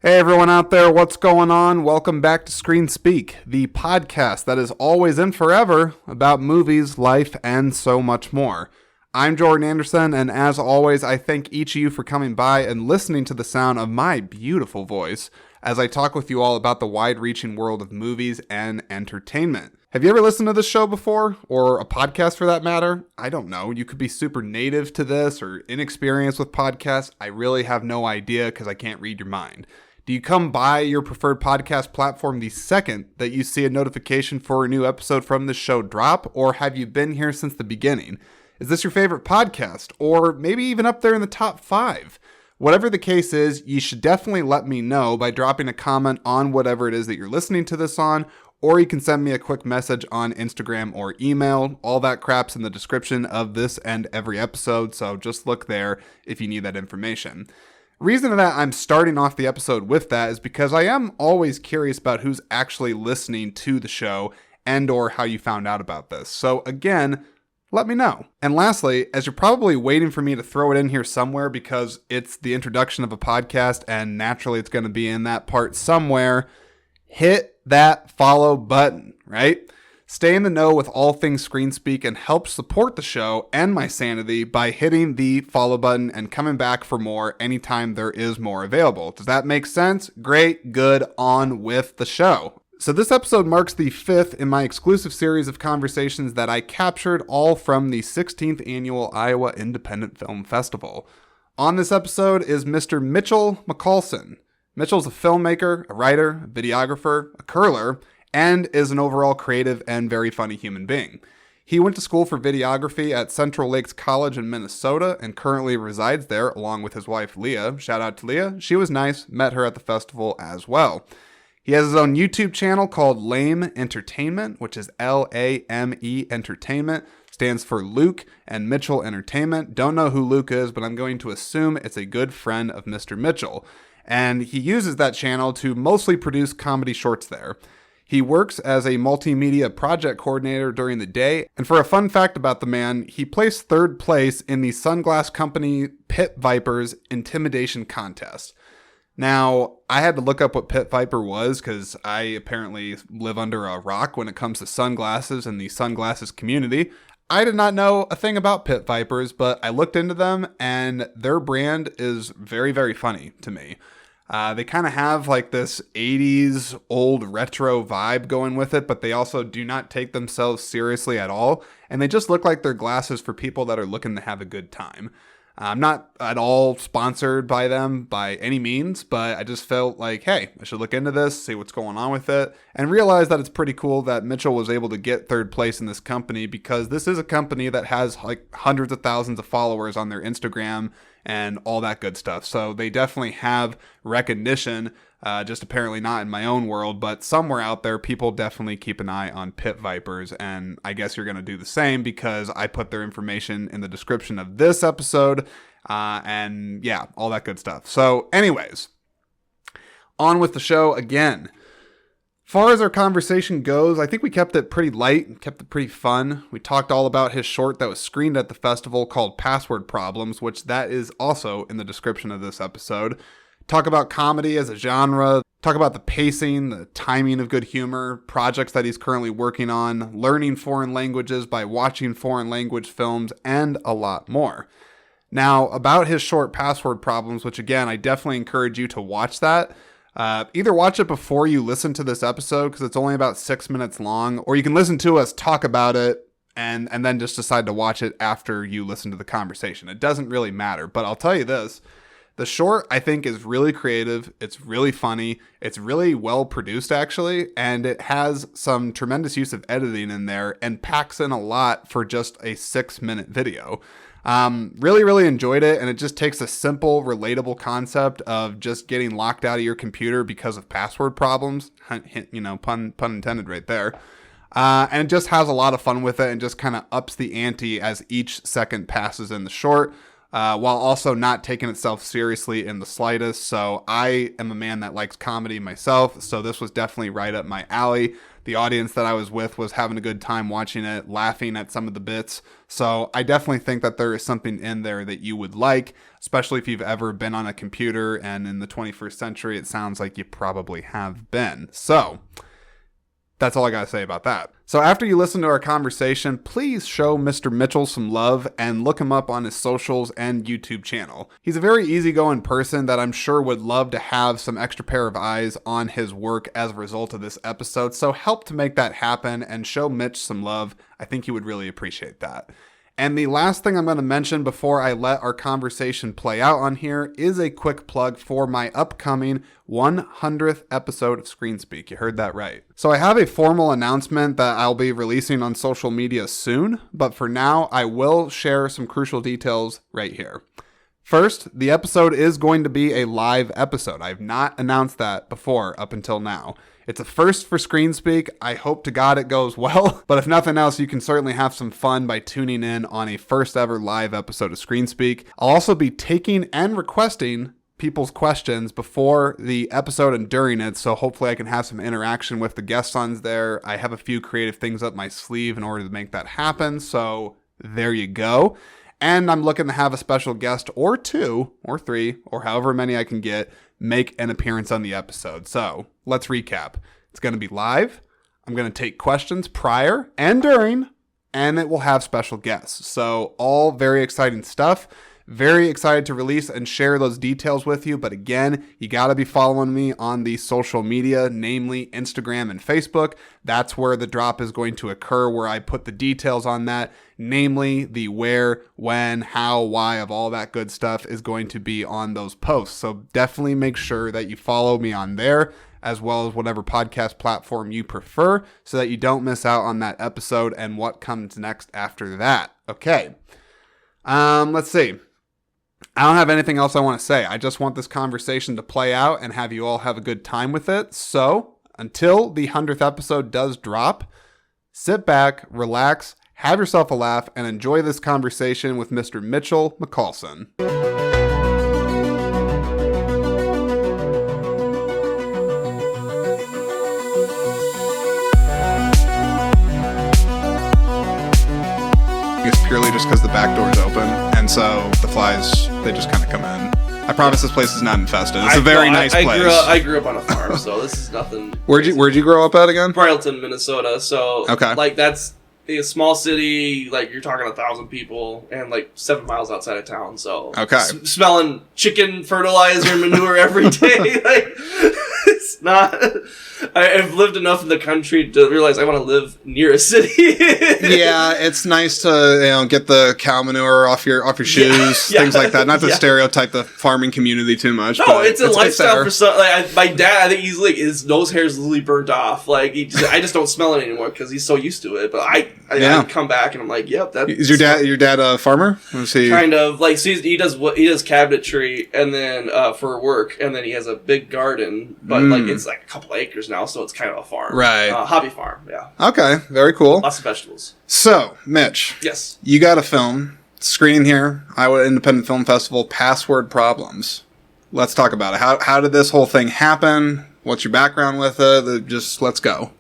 Hey everyone out there, what's going on? Welcome back to Screen Speak, the podcast that is always and forever about movies, life, and so much more. I'm Jordan Anderson, and as always, I thank each of you for coming by and listening to the sound of my beautiful voice as I talk with you all about the wide-reaching world of movies and entertainment. Have you ever listened to this show before? Or a podcast for that matter? I don't know. You could be super native to this or inexperienced with podcasts. I really have no idea because I can't read your mind. Do you come by your preferred podcast platform the second that you see a notification for a new episode from this show drop? Or have you been here since the beginning? Is this your favorite podcast? Or maybe even up there in the top 5? Whatever the case is, you should definitely let me know by dropping a comment on whatever it is that you're listening to this on, or you can send me a quick message on Instagram or email. All that crap's in the description of this and every episode, so just look there if you need that information. Reason that I'm starting off the episode with that is because I am always curious about who's actually listening to the show and or how you found out about this. So again, let me know. And lastly, as you're probably waiting for me to throw it in here somewhere because it's the introduction of a podcast and naturally it's going to be in that part somewhere, hit that follow button, right? Stay in the know with all things Screen Speak and help support the show and my sanity by hitting the follow button and coming back for more anytime there is more available. Does that make sense? Great, good, on with the show. So this episode marks the 5th in my exclusive series of conversations that I captured all from the 16th Annual Iowa Independent Film Festival. On this episode is Mr. Mitchell McCallson. Mitchell's a filmmaker, a writer, a videographer, a curler, and is an overall creative and very funny human being. He went to school for videography at Central Lakes College in Minnesota and currently resides there along with his wife Leah. Shout out to Leah. She was nice. Met her at the festival as well. He has his own YouTube channel called Lame Entertainment, which is L-A-M-E Entertainment. Stands for Luke and Mitchell Entertainment. Don't know who Luke is, but I'm going to assume it's a good friend of Mr. Mitchell. And he uses that channel to mostly produce comedy shorts there. He works as a multimedia project coordinator during the day, and for a fun fact about the man, he placed 3rd place in the sunglass company Pit Viper's intimidation contest. Now, I had to look up what Pit Viper was because I apparently live under a rock when it comes to sunglasses and the sunglasses community. I did not know a thing about Pit Vipers, but I looked into them and their brand is very, very funny to me. They kind of have like this 80s old retro vibe going with it, but they also do not take themselves seriously at all. And they just look like they're glasses for people that are looking to have a good time. I'm not at all sponsored by them by any means, but I just felt like, hey, I should look into this, see what's going on with it, and realize that it's pretty cool that Mitchell was able to get 3rd place in this company because this is a company that has like hundreds of thousands of followers on their Instagram and all that good stuff. So they definitely have recognition, just apparently not in my own world, but somewhere out there, people definitely keep an eye on Pit Vipers. And I guess you're going to do the same because I put their information in the description of this episode. And yeah, all that good stuff. So anyways, on with the show again. Far as our conversation goes, I think we kept it pretty light, kept it pretty fun. We talked all about his short that was screened at the festival called Password Problems, which that is also in the description of this episode. Talk about comedy as a genre, talk about the pacing, the timing of good humor, projects that he's currently working on, learning foreign languages by watching foreign language films, and a lot more. Now, about his short Password Problems, which again, I definitely encourage you to watch that. Either watch it before you listen to this episode because it's only about 6 minutes long, or you can listen to us talk about it and then just decide to watch it after you listen to the conversation. It doesn't really matter, but I'll tell you this. The short, I think, is really creative. It's really funny. It's really well produced, actually, and it has some tremendous use of editing in there and packs in a lot for just a 6-minute video. Really, really enjoyed it, and it just takes a simple, relatable concept of just getting locked out of your computer because of password problems. You know, pun intended right there. And it just has a lot of fun with it and just kind of ups the ante as each second passes in the short. while also not taking itself seriously in the slightest. So I am a man that likes comedy myself, so this was definitely right up my alley. The audience that I was with was having a good time watching it, laughing at some of the bits. So I definitely think that there is something in there that you would like, especially if you've ever been on a computer, and in the 21st century, it sounds like you probably have been. So that's all I got to say about that. So after you listen to our conversation, please show Mr. Mitchell some love and look him up on his socials and YouTube channel. He's a very easygoing person that I'm sure would love to have some extra pair of eyes on his work as a result of this episode. So help to make that happen and show Mitch some love. I think he would really appreciate that. And the last thing I'm going to mention before I let our conversation play out on here is a quick plug for my upcoming 100th episode of Screen Speak. You heard that right. So I have a formal announcement that I'll be releasing on social media soon, but for now, I will share some crucial details right here. First, the episode is going to be a live episode. I've not announced that before up until now. It's a first for Screen Speak. I hope to God it goes well, but if nothing else, you can certainly have some fun by tuning in on a first ever live episode of Screen Speak. I'll also be taking and requesting people's questions before the episode and during it, so hopefully I can have some interaction with the guests on there. I have a few creative things up my sleeve in order to make that happen, so there you go. And I'm looking to have a special guest or two or three or however many I can get make an appearance on the episode. So let's recap. It's going to be live. I'm going to take questions prior and during, and it will have special guests. So all very exciting stuff. Very excited to release and share those details with you. But again, you got to be following me on the social media, namely Instagram and Facebook. That's where the drop is going to occur, where I put the details on that, namely the where, when, how, why of all that good stuff is going to be on those posts. So definitely make sure that you follow me on there, as well as whatever podcast platform you prefer, so that you don't miss out on that episode and what comes next after that. Okay. Let's see. I don't have anything else I want to say. I just want this conversation to play out and have you all have a good time with it. So until the 100th episode does drop, sit back, relax, have yourself a laugh, and enjoy this conversation with Mr. Mitchell McCallson. It's purely just because the back door is open, and so the flies, they just kind of come in. I promise this place is not infested. It's a very nice place. I grew up on a farm, so this is nothing. Where'd you grow up at again? Bridleton, Minnesota. So okay, like that's a small city. Like you're talking 1,000 people, and like 7 miles outside of town. So okay, smelling chicken fertilizer and manure every day. Like it's not. I've lived enough in the country to realize I want to live near a city. Yeah, it's nice to get the cow manure off your shoes, yeah, things like that. Not to stereotype the farming community too much. No, it's a lifestyle for some. Like my dad, I think he's like his nose hair is literally burnt off. Like I just don't smell it anymore because he's so used to it. But I come back and I'm like, yep. That is your dad a farmer? Was he kind of like? So he does cabinetry and then for work, and then he has a big garden, but like it's like a couple acres now, so it's kind of a farm, right? Hobby farm, yeah. Okay, very cool. Lots of vegetables. So, Mitch, yes, you got a film screening here, Iowa Independent Film Festival, Password Problems. Let's talk about it. How did this whole thing happen? What's your background with it? Just let's go.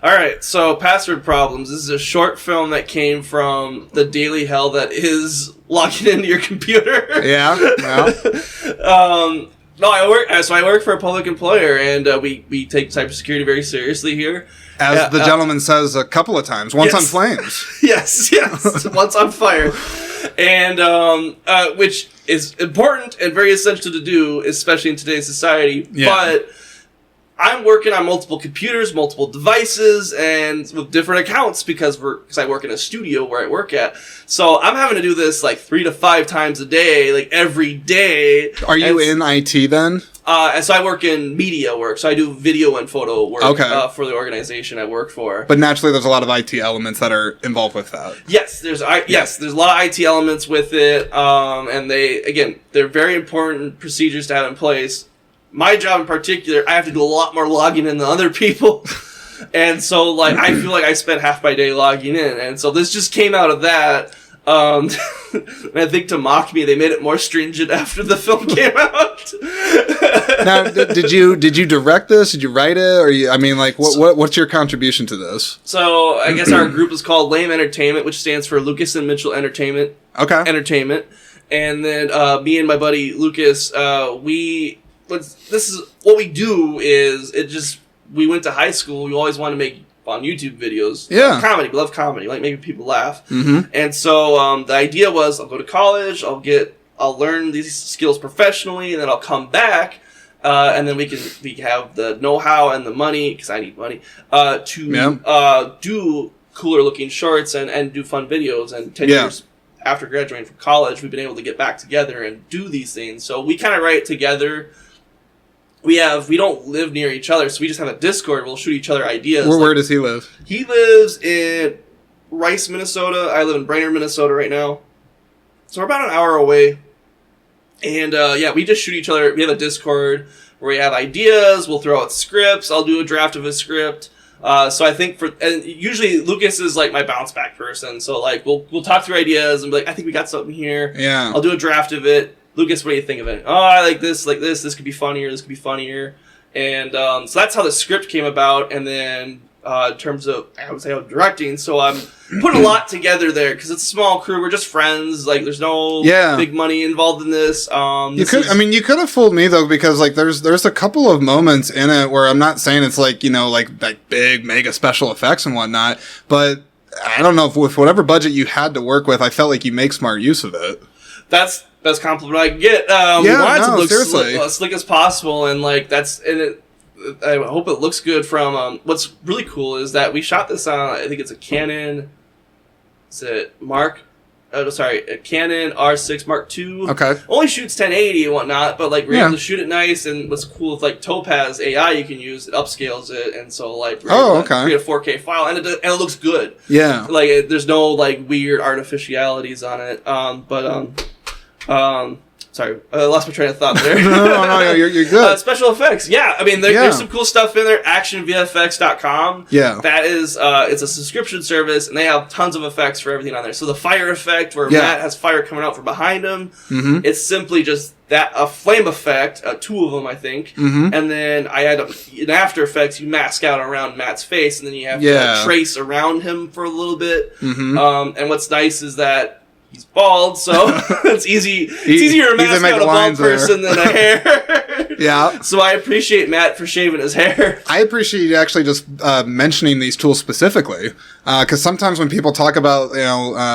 All right, so Password Problems. This is a short film that came from the daily hell that is logging into your computer. Yeah. No, I work for a public employer, and we take cybersecurity very seriously here. As the gentleman says a couple of times, once on flames. Yes, once on fire. And which is important and very essential to do, especially in today's society. Yeah. But I'm working on multiple computers, multiple devices, and with different accounts because I work in a studio where I work at. So I'm having to do this like 3 to 5 times a day, like every day. Are you in IT then? And so I work in media work. So I do video and photo work for the organization I work for. But naturally, there's a lot of IT elements that are involved with that. Yes, there's a lot of IT elements with it, and they're very important procedures to have in place. My job in particular, I have to do a lot more logging in than other people. And so, like, I feel like I spent half my day logging in. And so this just came out of that. And I think to mock me, they made it more stringent after the film came out. Now, did you direct this? Did you write it? Or what's your contribution to this? So I guess our group is called Lame Entertainment, which stands for Lucas and Mitchell Entertainment. Okay. Entertainment. And then me and my buddy Lucas, this is what we do. We went to high school. We always wanted to make on YouTube videos. Yeah. Comedy. We love comedy. Like making people laugh. Mm-hmm. And so the idea was I'll go to college, I'll learn these skills professionally, and then I'll come back, and then we have the know-how and the money, because I need money, to do cooler looking shorts and do fun videos. And 10 years after graduating from college, we've been able to get back together and do these things. So we kind of write together. We don't live near each other, so we just have a Discord. We'll shoot each other ideas. Where does he live? He lives in Rice, Minnesota. I live in Brainerd, Minnesota right now. So we're about an hour away. And we just shoot each other. We have a Discord where we have ideas. We'll throw out scripts. I'll do a draft of a script. So I think and usually Lucas is like my bounce back person. So like we'll talk through ideas and be like, I think we got something here. Yeah. I'll do a draft of it. Lucas, what do you think of it? Oh, I like this, this could be funnier, this could be funnier. And so that's how the script came about. And then in terms of, I would say, directing, so I'm putting a lot together there because it's a small crew. We're just friends. Like, there's no big money involved in this. You could have fooled me, though, because like there's a couple of moments in it where I'm not saying it's like, like big, mega special effects and whatnot, but I don't know, if with whatever budget you had to work with, I felt like you make smart use of it. That's the best compliment I can get. We wanted to look slick as possible, and like I hope it looks good. From what's really cool is that we shot this on, I think it's a Canon. Is it a Canon R6 Mark II. Okay. Only shoots 1080 and whatnot, but like we're able to shoot it nice. And what's cool with like Topaz AI you can use, it upscales it, and so like create a 4K file, and it looks good. Yeah. Like there's no like weird artificialities on it. Sorry, I lost my train of thought there. no, you're good. Special effects, I mean, there's some cool stuff in there. ActionVFX.com. Yeah, that is, it's a subscription service, and they have tons of effects for everything on there. So the fire effect, where Matt has fire coming out from behind him, it's simply just a flame effect, two of them, I think, and then I had in After Effects, you mask out around Matt's face, and then you have to trace around him for a little bit. And what's nice is that he's bald, so it's easier to mask out a bald person than a hair. Yeah. So I appreciate Matt for shaving his hair. I appreciate you actually just mentioning these tools specifically, because sometimes when people talk about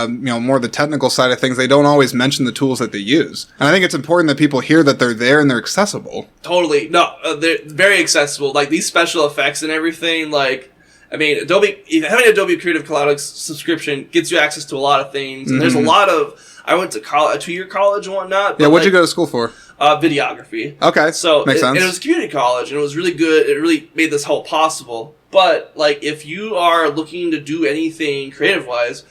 more the technical side of things, they don't always mention the tools that they use. And I think it's important that people hear that they're there and they're accessible. Totally. No, they're very accessible. Like these special effects and everything, like. I mean, having Adobe Creative Cloud subscription gets you access to a lot of things. And there's a lot of, I went to a 2-year college and whatnot. What'd you go to school for? Videography. Okay. So makes sense. And it was community college, and it was really good. It really made this whole possible. But like, if you are looking to do anything creative-wise,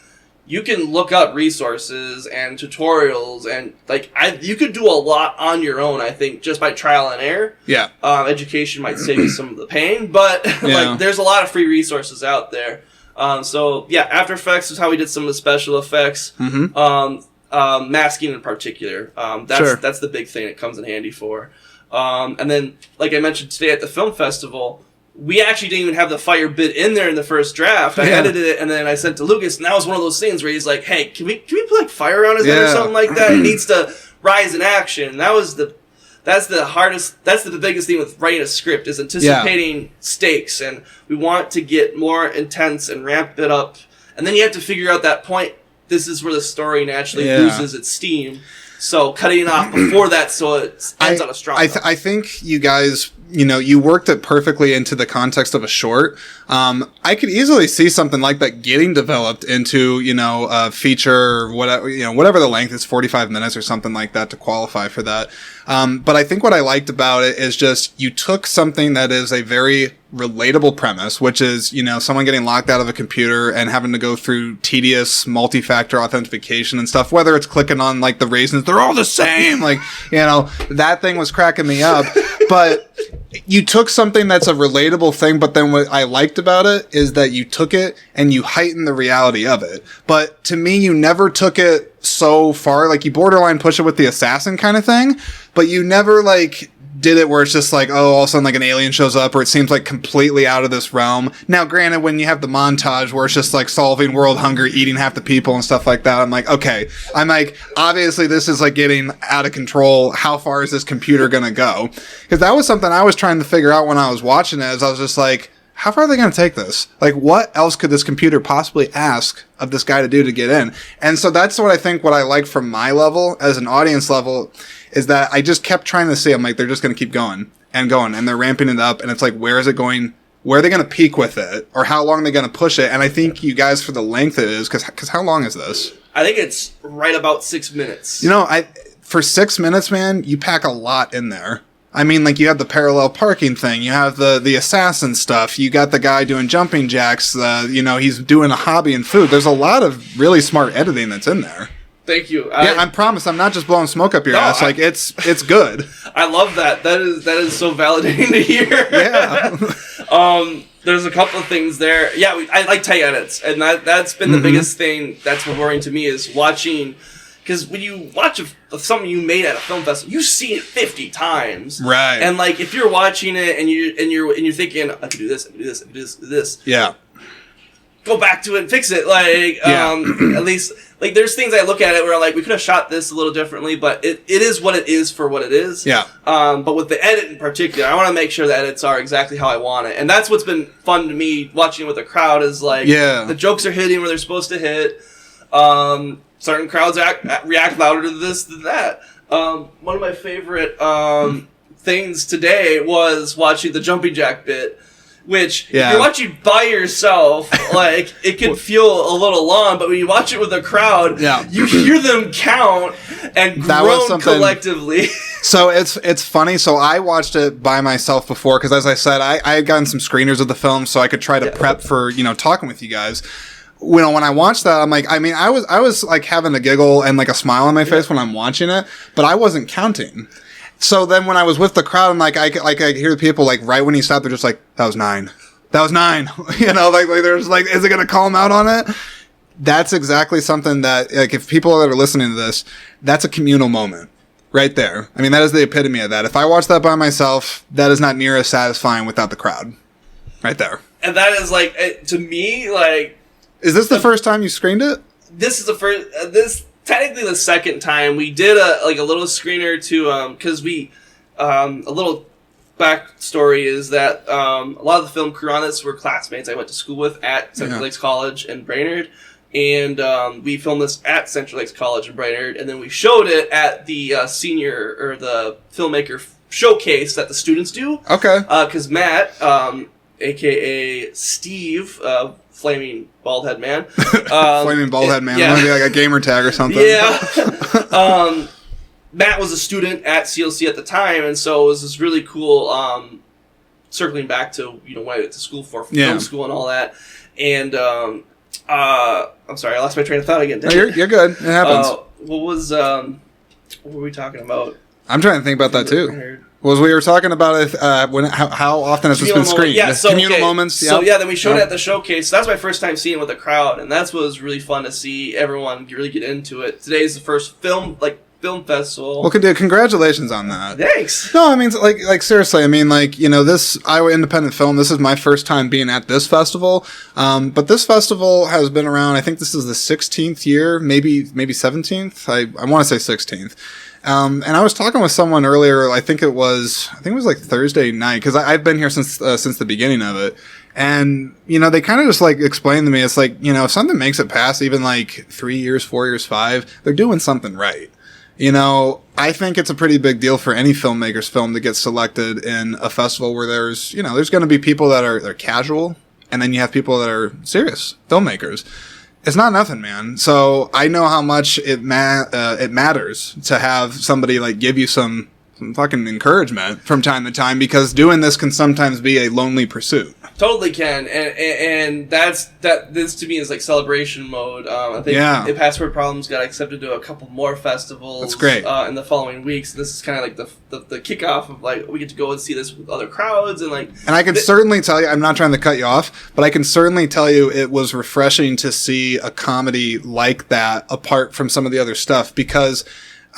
you can look up resources and tutorials, and like you could do a lot on your own. I think just by trial and error. Yeah. Education might save you some of the pain, but like there's a lot of free resources out there. After Effects is how we did some of the special effects. Masking in particular. That's the big thing it comes in handy for. And then, like I mentioned today at the film festival, we actually didn't even have the fire bit in there in the first draft. I edited it, and then I sent to Lucas, and that was one of those things where he's like, hey, can we put like fire on his head or something like that? It needs to rise in action. And that's the biggest thing with writing a script, is anticipating stakes, and we want to get more intense and ramp it up. And then you have to figure out that point. This is where the story naturally loses its steam. So cutting it off before that, so it ends on a strong note. I think you guys, you worked it perfectly into the context of a short. I could easily see something like that getting developed into, a feature, or whatever the length is, 45 minutes or something like that to qualify for that. But I think what I liked about it is just you took something that is a very relatable premise, which is, someone getting locked out of a computer and having to go through tedious multi-factor authentication and stuff, whether it's clicking on like the raisins, they're all the same. Like, that thing was cracking me up. But you took something that's a relatable thing, but then what I liked about it is that you took it and you heightened the reality of it. But to me, you never took it so far, like you borderline push it with the assassin kind of thing, but you never like did it where it's just like, oh, all of a sudden like an alien shows up, or it seems like completely out of this realm. Now, granted, when you have the montage where it's just like solving world hunger, eating half the people and stuff like that, I'm like, okay. I'm like, obviously this is like getting out of control. How far is this computer gonna go? Because that was something I was trying to figure out when I was watching it, is I was just like, how far are they going to take this? Like, what else could this computer possibly ask of this guy to do to get in? And so that's what I think what I like from my level as an audience level is that I just kept trying to see, I'm like, they're just going to keep going, and they're ramping it up. And it's like, where is it going? Where are they going to peak with it? Or how long are they going to push it? And I think you guys, for the length it is, because how long is this? I think it's right about 6 minutes. For 6 minutes, man, you pack a lot in there. I mean, like, you have the parallel parking thing, you have the assassin stuff, you got the guy doing jumping jacks, he's doing a hobby in food. There's a lot of really smart editing that's in there. Thank you. I promise I'm not just blowing smoke up your ass. Like, it's good. I love that. That is so validating to hear. Yeah. There's a couple of things there. Yeah, I like tight edits, and that's been the biggest thing that's rewarding to me is watching. Because when you watch something you made at a film festival, you see it 50 times, right? And like if you're watching it and you're thinking, I could do this, I could do this, I could do this, yeah. Go back to it and fix it. Like, at least, like, there's things I look at it where I'm like, we could have shot this a little differently, but it is what it is for what it is. Yeah. But with the edit in particular, I want to make sure the edits are exactly how I want it, and that's what's been fun to me watching with the crowd is like, the jokes are hitting where they're supposed to hit. Certain crowds react louder to this than that. One of my favorite things today was watching the jumping jack bit, which if you're watching by yourself, like, it can feel a little long, but when you watch it with a crowd, you hear them count and groan collectively. So it's funny. So I watched it by myself before because, as I said, I had gotten some screeners of the film so I could try to prep for talking with you guys. When I watched that, I'm like, I mean, I was like having a giggle and like a smile on my face when I'm watching it, but I wasn't counting. So then when I was with the crowd, I'm like, I hear the people like right when he stopped, they're just like, that was 9. That was 9. Like there's like, is it going to call him out on it? That's exactly something that, like, if people that are listening to this, that's a communal moment right there. I mean, that is the epitome of that. If I watch that by myself, that is not near as satisfying without the crowd right there. And that is like, to me, like, is this the first time you screened it? This is the first. This technically the second time we did a little screener to because we a little backstory is that a lot of the film crew on this were classmates I went to school with at Central Lakes College in Brainerd, and we filmed this at Central Lakes College in Brainerd, and then we showed it at the senior or the filmmaker showcase that the students do. Okay. Because Matt, aka Steve. Flaming bald head man. Flaming bald head man. Maybe like a gamer tag or something. Yeah. Matt was a student at CLC at the time, and so it was this really cool circling back to what I went to school for film school and all that. And I'm sorry, I lost my train of thought again. No, you're good. It happens. What were we talking about? I'm trying to think about that too. Was we were talking about it, how often has this been screened? Yeah, so, communal moments. So then we showed it at the showcase. So that's my first time seeing it with a crowd, and that's what was really fun to see everyone really get into it. Today's the first film festival. Well, congratulations on that. Thanks. No, I mean, like seriously, I mean, like, this Iowa Independent Film, this is my first time being at this festival. But this festival has been around, I think this is the 16th year, maybe 17th. I want to say 16th. And I was talking with someone earlier. I think it was like Thursday night because I've been here since the beginning of it. And they kind of just like explained to me, it's like if something makes it past even like 3 years, 4 years, 5, they're doing something right. I think it's a pretty big deal for any filmmaker's film to get selected in a festival where there's going to be people that are casual, and then you have people that are serious filmmakers. It's not nothing, man. So I know how much it matters to have somebody like give you some some fucking encouragement from time to time, because doing this can sometimes be a lonely pursuit. Totally can, and this to me is like celebration mode. I think the Passport Problems got accepted to a couple more festivals. That's great. In the following weeks. This is kind of like the kickoff of like we get to go and see this with other crowds and like. And I can certainly tell you, I'm not trying to cut you off, but I can certainly tell you it was refreshing to see a comedy like that apart from some of the other stuff, because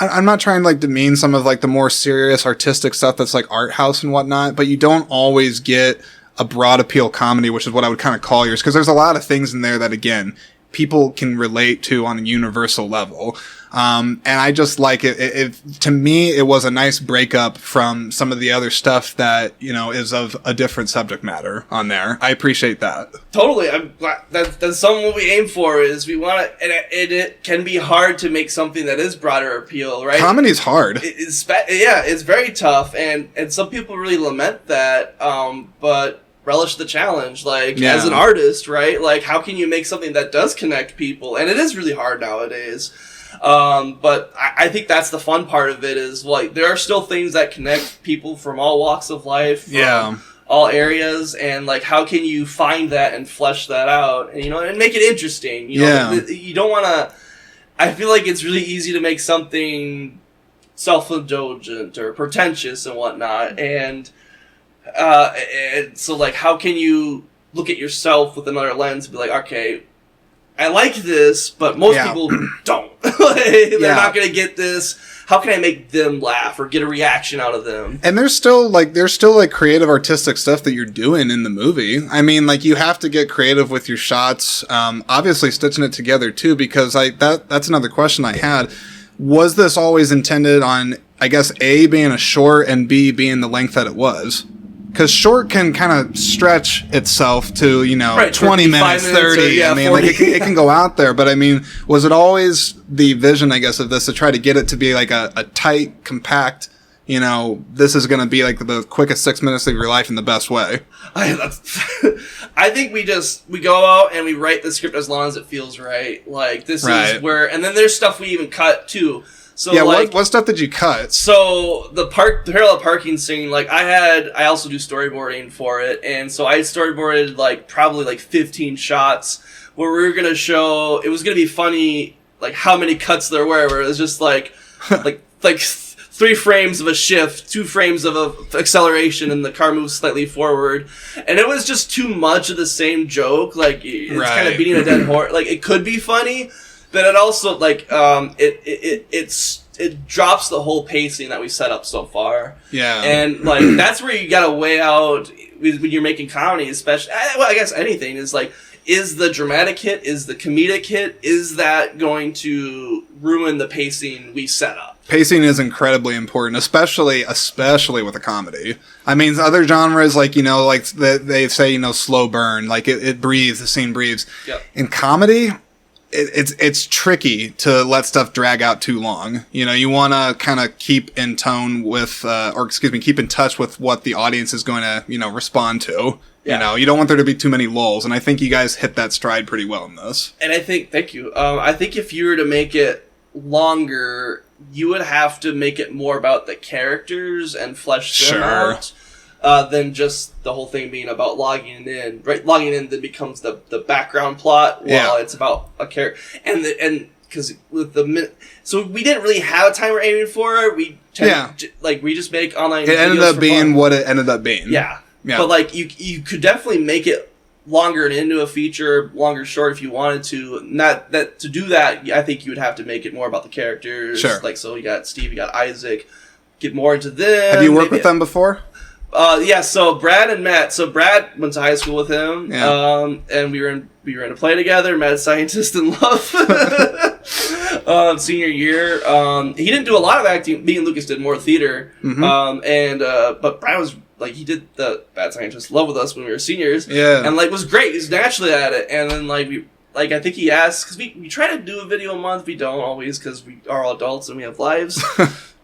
I'm not trying to like demean some of like the more serious artistic stuff that's like art house and whatnot, but you don't always get a broad appeal comedy, which is what I would kind of call yours, because there's a lot of things in there that, again, people can relate to on a universal level. And I just like it. To me, it was a nice breakup from some of the other stuff that, you know, is of a different subject matter on there. I appreciate that. Totally. I'm glad that's something what we aim for is we want to, and it can be hard to make something that is broader appeal, right? Comedy's hard. It's very tough. And some people really lament that. But relish the challenge, like as an artist, right? Like how can you make something that does connect people? And it is really hard nowadays. But I think that's the fun part of it is like there are still things that connect people from all walks of life, from all areas, and like how can you find that and flesh that out, and you know, and make it interesting. You know, you don't want to. I feel like it's really easy to make something self-indulgent or pretentious and whatnot, and so like how can you look at yourself with another lens and be like, okay, I like this, but most people don't. They're not going to get this. How can I make them laugh or get a reaction out of them? And there's still like creative artistic stuff that you're doing in the movie. I mean, like you have to get creative with your shots. Obviously stitching it together too, because that's another question I had. Was this always intended on, I guess, A, being a short and B, being the length that it was? Because short can kind of stretch itself to, you know, 20 minutes, 30. I mean, 40. Like it can go out there. But I mean, was it always the vision, I guess, of this to try to get it to be like a tight, compact, you know, this is going to be like the quickest 6 minutes of your life in the best way? I think we go out and we write the script as long as it feels right. Like this is where, and then there's stuff we even cut too. So yeah, like, what stuff did you cut? So the parallel parking scene, like I also do storyboarding for it, and so I storyboarded like probably like 15 shots where we were gonna show. It was gonna be funny, like how many cuts there were. Where it was just like like 3 frames of a shift, 2 frames of a acceleration, and the car moves slightly forward, and it was just too much of the same joke. Like it's kind of beating a dead horse. Like it could be funny. But it also like it drops the whole pacing that we set up so far. Yeah, and like that's where you gotta weigh out when you're making comedy, especially. Well, I guess anything is like, is the dramatic hit, is the comedic hit, is that going to ruin the pacing we set up? Pacing is incredibly important, especially with a comedy. I mean, other genres, like, you know, like they say, you know, slow burn, like it breathes, the scene breathes. Yep. In comedy, it's tricky to let stuff drag out too long. You know, you want to kind of keep in tone with, keep in touch with what the audience is going to, you know, respond to. Yeah. You know, you don't want there to be too many lulls, and I think you guys hit that stride pretty well in this. And I think, thank you. I think if you were to make it longer, you would have to make it more about the characters and flesh them out. Than just the whole thing being about logging in, right? Logging in then becomes the background plot while it's about a character. And because with so we didn't really have a time we're aiming for. We just make online. It ended up being what it ended up being. Yeah. But like you could definitely make it longer and into a feature, longer short if you wanted to. Not that to do that, I think you would have to make it more about the characters. Sure. Like so, you got Steve, you got Isaac. Get more into them. Have you worked with them before? So Brad and Matt. So Brad went to high school with him, and we were in a play together. Mad Scientist in Love, senior year. He didn't do a lot of acting. Me and Lucas did more theater. Mm-hmm. But Brad was like, he did the Mad Scientist in Love with us when we were seniors. Yeah, and like was great. He's naturally at it, and then I think he asked because we try to do a video a month. We don't always because we are all adults and we have lives.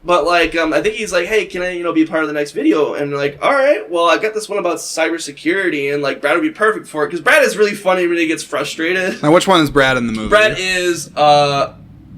But, like, I think he's like, hey, can I, be a part of the next video? And we're like, all right, well, I got this one about cybersecurity, and, like, Brad would be perfect for it. Because Brad is really funny when he gets frustrated. Now, which one is Brad in the movie? Brad is,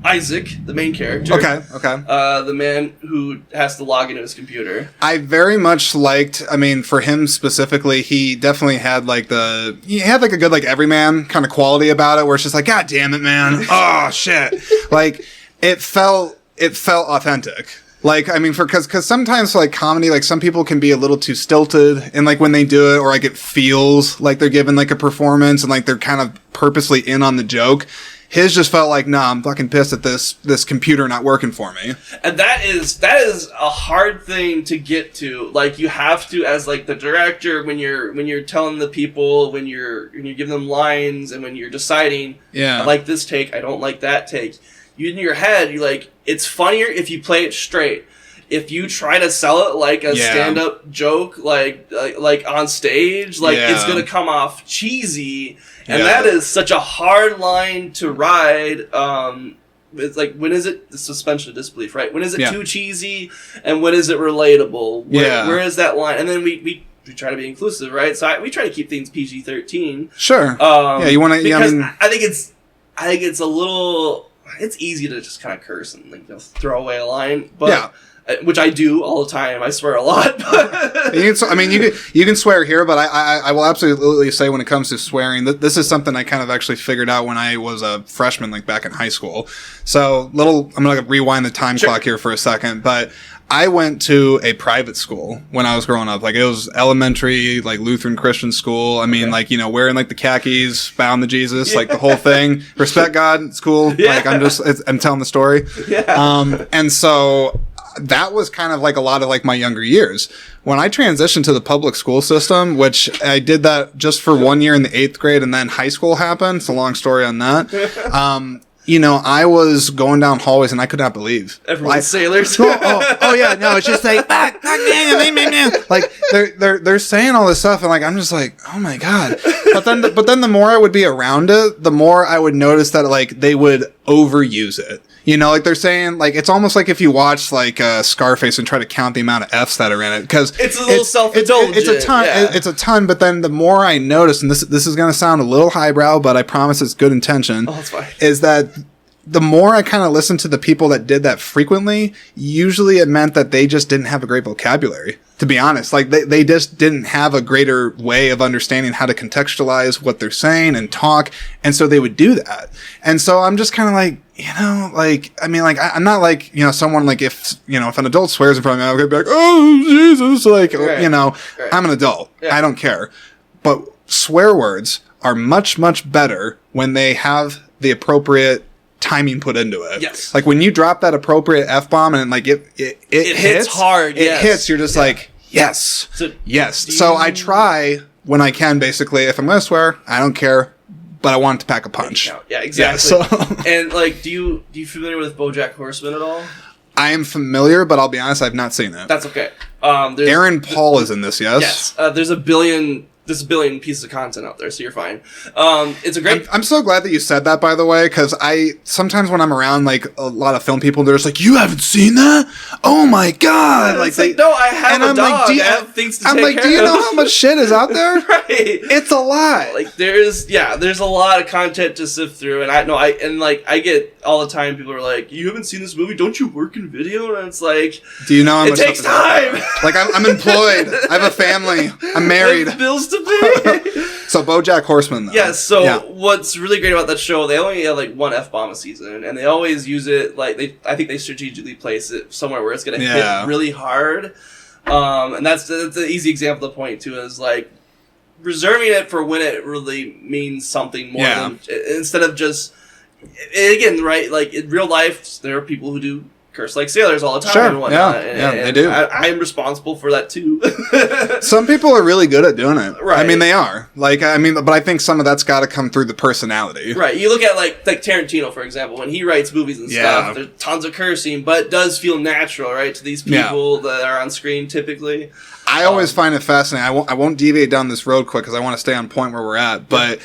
Isaac, the main character. Okay. The man who has to log into his computer. I very much liked, I mean, for him specifically, he definitely had like a good like everyman kind of quality about it where it's just like, God damn it, man. Oh, shit. Like, it felt authentic. Like, I mean, because sometimes, like, comedy, like, some people can be a little too stilted and, like, when they do it, or, like, it feels like they're giving, like, a performance and, like, they're kind of purposely in on the joke. His just felt like, nah, I'm fucking pissed at this computer not working for me. And that is a hard thing to get to. Like, you have to, as, like, the director, when you're telling the people, when you're giving them lines, and when you're deciding, I like this take, I don't like that take. You in your head, you're like, it's funnier if you play it straight. If you try to sell it like a stand-up joke, like on stage, like it's gonna come off cheesy, and that is such a hard line to ride. It's like, when is it the suspension of disbelief, right? When is it too cheesy, and when is it relatable? Where is that line? And then we try to be inclusive, right? So we try to keep things PG-13. Sure. You want to? Because I think it's a little. It's easy to just kind of curse and like, throw away a line, but which I do all the time. I swear a lot. You can swear here, but I will absolutely say when it comes to swearing, this is something I kind of actually figured out when I was a freshman, like back in high school. So I'm going to rewind the time clock here for a second, but I went to a private school when I was growing up. Like, it was elementary, like, Lutheran Christian school. I mean, like, wearing, like, the khakis, bowing to Jesus, like, the whole thing. Respect God, it's cool. Like, I'm telling the story. And so that was kind of, like, a lot of, like, my younger years. When I transitioned to the public school system, which I did that just for 1 year in the 8th grade, and then high school happened. It's a long story on that. I was going down hallways and I could not believe. Everyone's sailors. oh yeah, no, it's just like, like they're saying all this stuff and like, I'm just like, oh my God. But then the more I would be around it, the more I would notice that like they would overuse it. Like they're saying, like, it's almost like if you watch like Scarface and try to count the amount of F's that are in it, because it's a little self-indulgent. It's a ton. It's a ton. But then the more I notice, and this is going to sound a little highbrow, but I promise it's good intention. Oh, it's fine. Is that the more I kind of listened to the people that did that frequently, usually it meant that they just didn't have a great vocabulary. To be honest, like they just didn't have a greater way of understanding how to contextualize what they're saying and talk. And so they would do that. And so I'm just kind of like, I'm not like, someone like if an adult swears in front of me, I'll be like, oh, Jesus. Like, I'm an adult. Yeah. I don't care. But swear words are much, much better when they have the appropriate timing put into it. Yes. Like when you drop that appropriate F-bomb and like it hits hard. It hits. You're just like, yes. So I try when I can, basically, if I'm going to swear, I don't care, but I want it to pack a punch. Yeah, exactly. Yeah, so. And like, do you familiar with BoJack Horseman at all? I am familiar, but I'll be honest, I've not seen it. That's okay. Aaron Paul is in this, yes? Yes. There's a billion pieces of content out there, so you're fine. It's a great... I'm so glad that you said that, by the way, because sometimes when I'm around, like, a lot of film people, they're just like, you haven't seen that? Oh my God! Like, no, I have a dog. I have things to take care of. Do you know how much shit is out there? Right. It's a lot. Like, there's a lot of content to sift through, and I get all the time, people are like, you haven't seen this movie? Don't you work in video? And it's like... Do you know how much... It takes time! Like, I'm employed. I have a family. I'm married. Bills to pay. So BoJack Horseman, though. Yeah, what's really great about that show, they only have like one F-bomb a season, and they always use it, like, I think they strategically place it somewhere where it's going to hit really hard. And that's an easy example to point to, is like reserving it for when it really means something more than, instead of just, again, right, like in real life, there are people who do curse like sailors all the time and whatnot. Yeah, they do. I'm responsible for that too. Some people are really good at doing it. Right. I mean, they are. Like, but I think some of that's got to come through the personality. Right. You look at like Tarantino, for example, when he writes movies and stuff, there's tons of cursing, but it does feel natural, right, to these people that are on screen typically. I always find it fascinating. I won't deviate down this road quick because I want to stay on point where we're at, but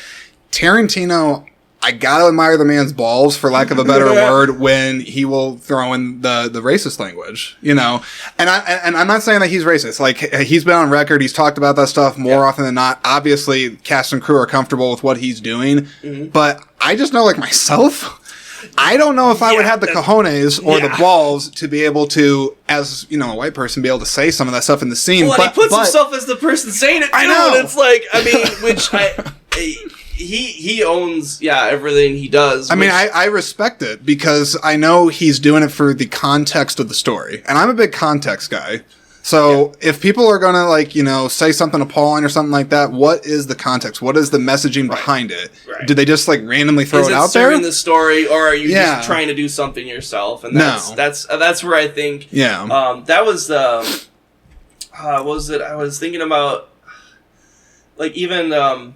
Tarantino... I gotta admire the man's balls, for lack of a better word, when he will throw in the racist language, And I'm not saying that he's racist. Like, he's been on record, he's talked about that stuff more often than not. Obviously, cast and crew are comfortable with what he's doing, but I just know, like, myself, I don't know if I would have the cojones or the Yeah. balls to be able to, as a white person, be able to say some of that stuff in the scene. Well, but he puts himself as the person saying it too, I know. and it's like, I mean, he owns everything he does. I mean, I respect it because I know he's doing it for the context of the story, and I'm a big context guy. So if people are going to say something appalling or something like that, what is the context? What is the messaging behind it? Right. Do they just randomly throw it out there? Serving the story, or are you just trying to do something yourself? And that's where I think that was what was it? I was thinking about even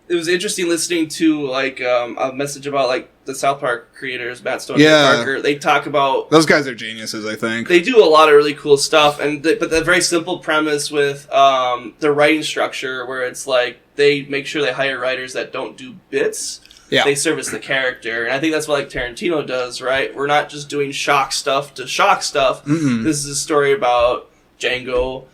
it was interesting listening to a message about the South Park creators, Matt Stone and Nick Parker. They talk about those guys are geniuses. I think they do a lot of really cool stuff, but the very simple premise with the writing structure, where it's they make sure they hire writers that don't do bits. Yeah. They service the character, and I think that's what Tarantino does. Right, we're not just doing shock stuff to shock stuff. Mm-mm. This is a story about Django,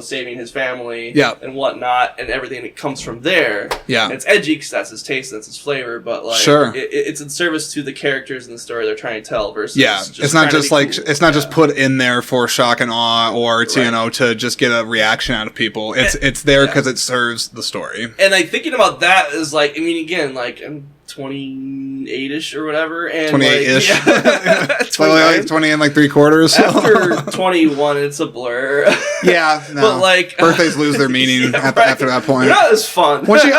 saving his family and whatnot, and everything that comes from there. Yeah. And it's edgy because that's his taste, that's his flavor, but it's in service to the characters in the story they're trying to tell versus it's not just cool. It's not just put in there for shock and awe or to to just get a reaction out of people. It's there because it serves the story. And thinking about that is again, I'm 28-ish or whatever, and 28-ish. 20 and 3/4. After 21, it's a blur. Yeah, no. But birthdays lose their meaning after that point. They're not as fun. Once you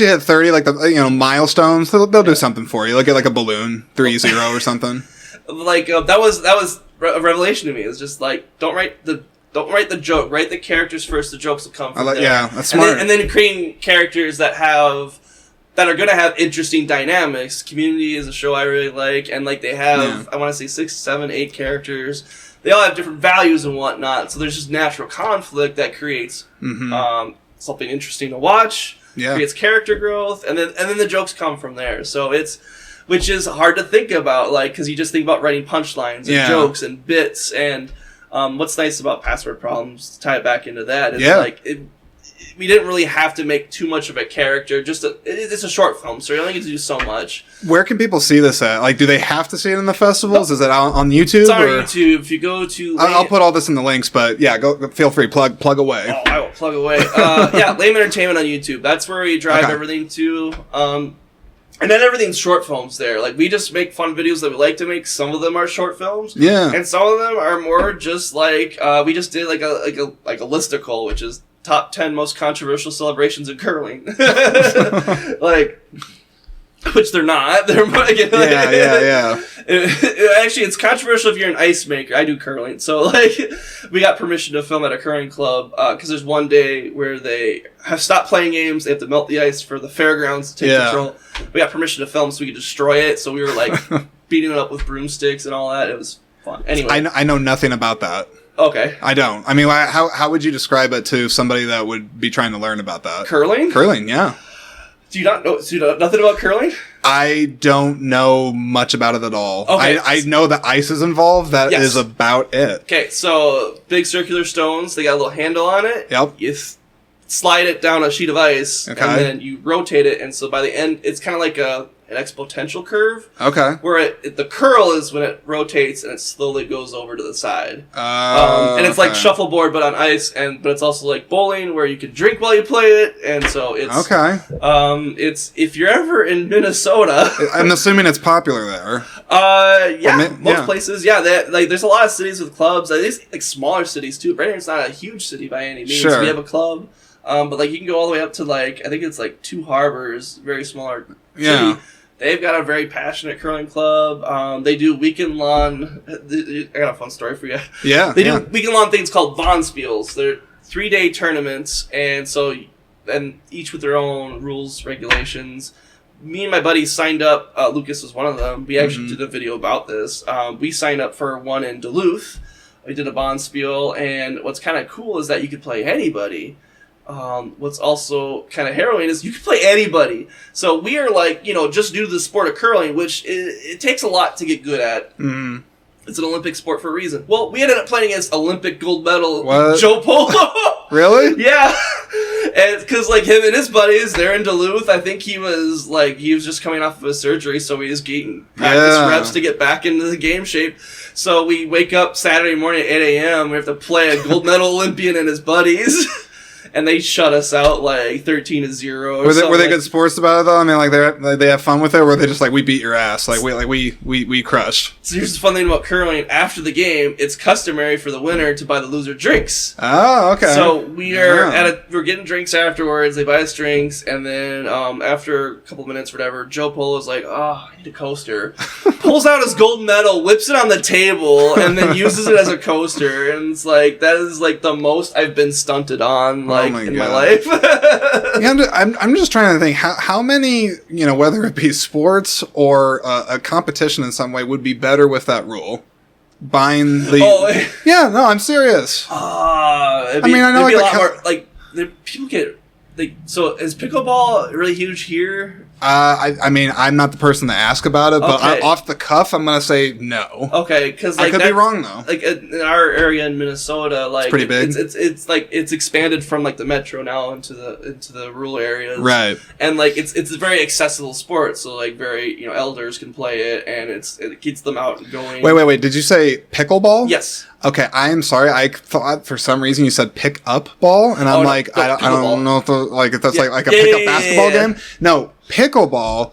hit 30, the milestones, they'll do something for you. They'll get a balloon 30 or something. That was a revelation to me. It's just don't write the joke. Write the characters first. The jokes will come from there. Yeah, that's smart. And then creating characters that are going to have interesting dynamics. Community is a show I really like, and they have, I want to say 6, 7, 8 characters. They all have different values and whatnot, so there's just natural conflict that creates something interesting to watch, creates character growth, and then the jokes come from there. So which is hard to think about, because you just think about writing punchlines and jokes and bits, and what's nice about Password Problems, to tie it back into that, is we didn't really have to make too much of a character. It's a short film, so you only get to do so much. Where can people see this at? Do they have to see it in the festivals? Nope. Is it on YouTube? It's on YouTube. If you go to... I'll put all this in the links, but go feel free. Plug away. Oh, I will plug away. Lame Entertainment on YouTube. That's where we drive everything to. And then everything's short films there. We just make fun videos that we like to make. Some of them are short films. Yeah. And some of them are more just we just did a listicle, which is top 10 most controversial celebrations in curling. Which they're not. They're yeah. Actually, it's controversial if you're an ice maker. I do curling. So, we got permission to film at a curling club because there's one day where they have stopped playing games. They have to melt the ice for the fairgrounds to take control. We got permission to film so we could destroy it. So we were, beating it up with broomsticks and all that. It was fun. Anyway. I know nothing about that. Okay. I don't. I mean, how would you describe it to somebody that would be trying to learn about that? Curling? Curling, yeah. Do you not know nothing about curling? I don't know much about it at all. Okay. I know that ice is involved. That is about it. Okay, so big circular stones. They got a little handle on it. Yep. You slide it down a sheet of ice, and then you rotate it, and so by the end, it's kind of like an exponential curve. Okay. Where the curl is when it rotates and it slowly goes over to the side. And it's like shuffleboard but on ice, but it's also like bowling where you can drink while you play it, and so it's it's if you're ever in Minnesota. I'm assuming it's popular there. Most places, there's a lot of cities with clubs. There's smaller cities too. Brainerd's not a huge city by any means. Sure. We have a club. But you can go all the way up to I think it's Two Harbors, very smaller city. They've got a very passionate curling club. They do weekend lawn. I got a fun story for you. Yeah. They do weekend lawn things called Vonspiels. They're 3-day tournaments, and each with their own rules, regulations. Me and my buddies signed up. Lucas was one of them. We actually did a video about this. We signed up for one in Duluth. We did a Bonspiel, and what's kind of cool is that you could play anybody. What's also kind of harrowing is you can play anybody. So we are just due to the sport of curling, which it takes a lot to get good at. Mm-hmm. It's an Olympic sport for a reason. Well, we ended up playing against Olympic gold medal Joe Polo. Really? Yeah. And because like him and his buddies, they're in Duluth. I think he was just coming off of a surgery, so he was getting practice reps to get back into the game shape. So we wake up Saturday morning at 8 a.m. We have to play a gold medal Olympian and his buddies. And they shut us out like 13-0. Were they good sports about it though? I mean, like they have fun with it, or were they just like, we beat your ass, like we crushed? So here's the fun thing about curling: after the game, it's customary for the winner to buy the loser drinks. Oh, okay. So we're getting drinks afterwards. They buy us drinks, and then after a couple minutes, whatever, Joe Polo's like, "Oh, I need a coaster." Pulls out his gold medal, whips it on the table, and then uses it as a coaster. And it's like that is like the most I've been stunted on. Like, in my life. Yeah, I'm just trying to think how many, whether it be sports or a competition in some way would be better with that rule. Buying the yeah, no, I'm serious. I know like a lot more like people get so is pickleball really huge here? I mean, I'm not the person to ask about it, but off the cuff, I'm gonna say no. Okay, because I could be wrong though. Like in our area in Minnesota, like it's pretty big. It's like it's expanded from like the metro now into the rural areas, right? And like it's a very accessible sport, so like very elders can play it, and it keeps them out and going. Wait! Did you say pickleball? Yes. Okay, I am sorry. I thought for some reason you said pick up ball, and I'm I don't know if that's like a pick up basketball game. No, pickleball.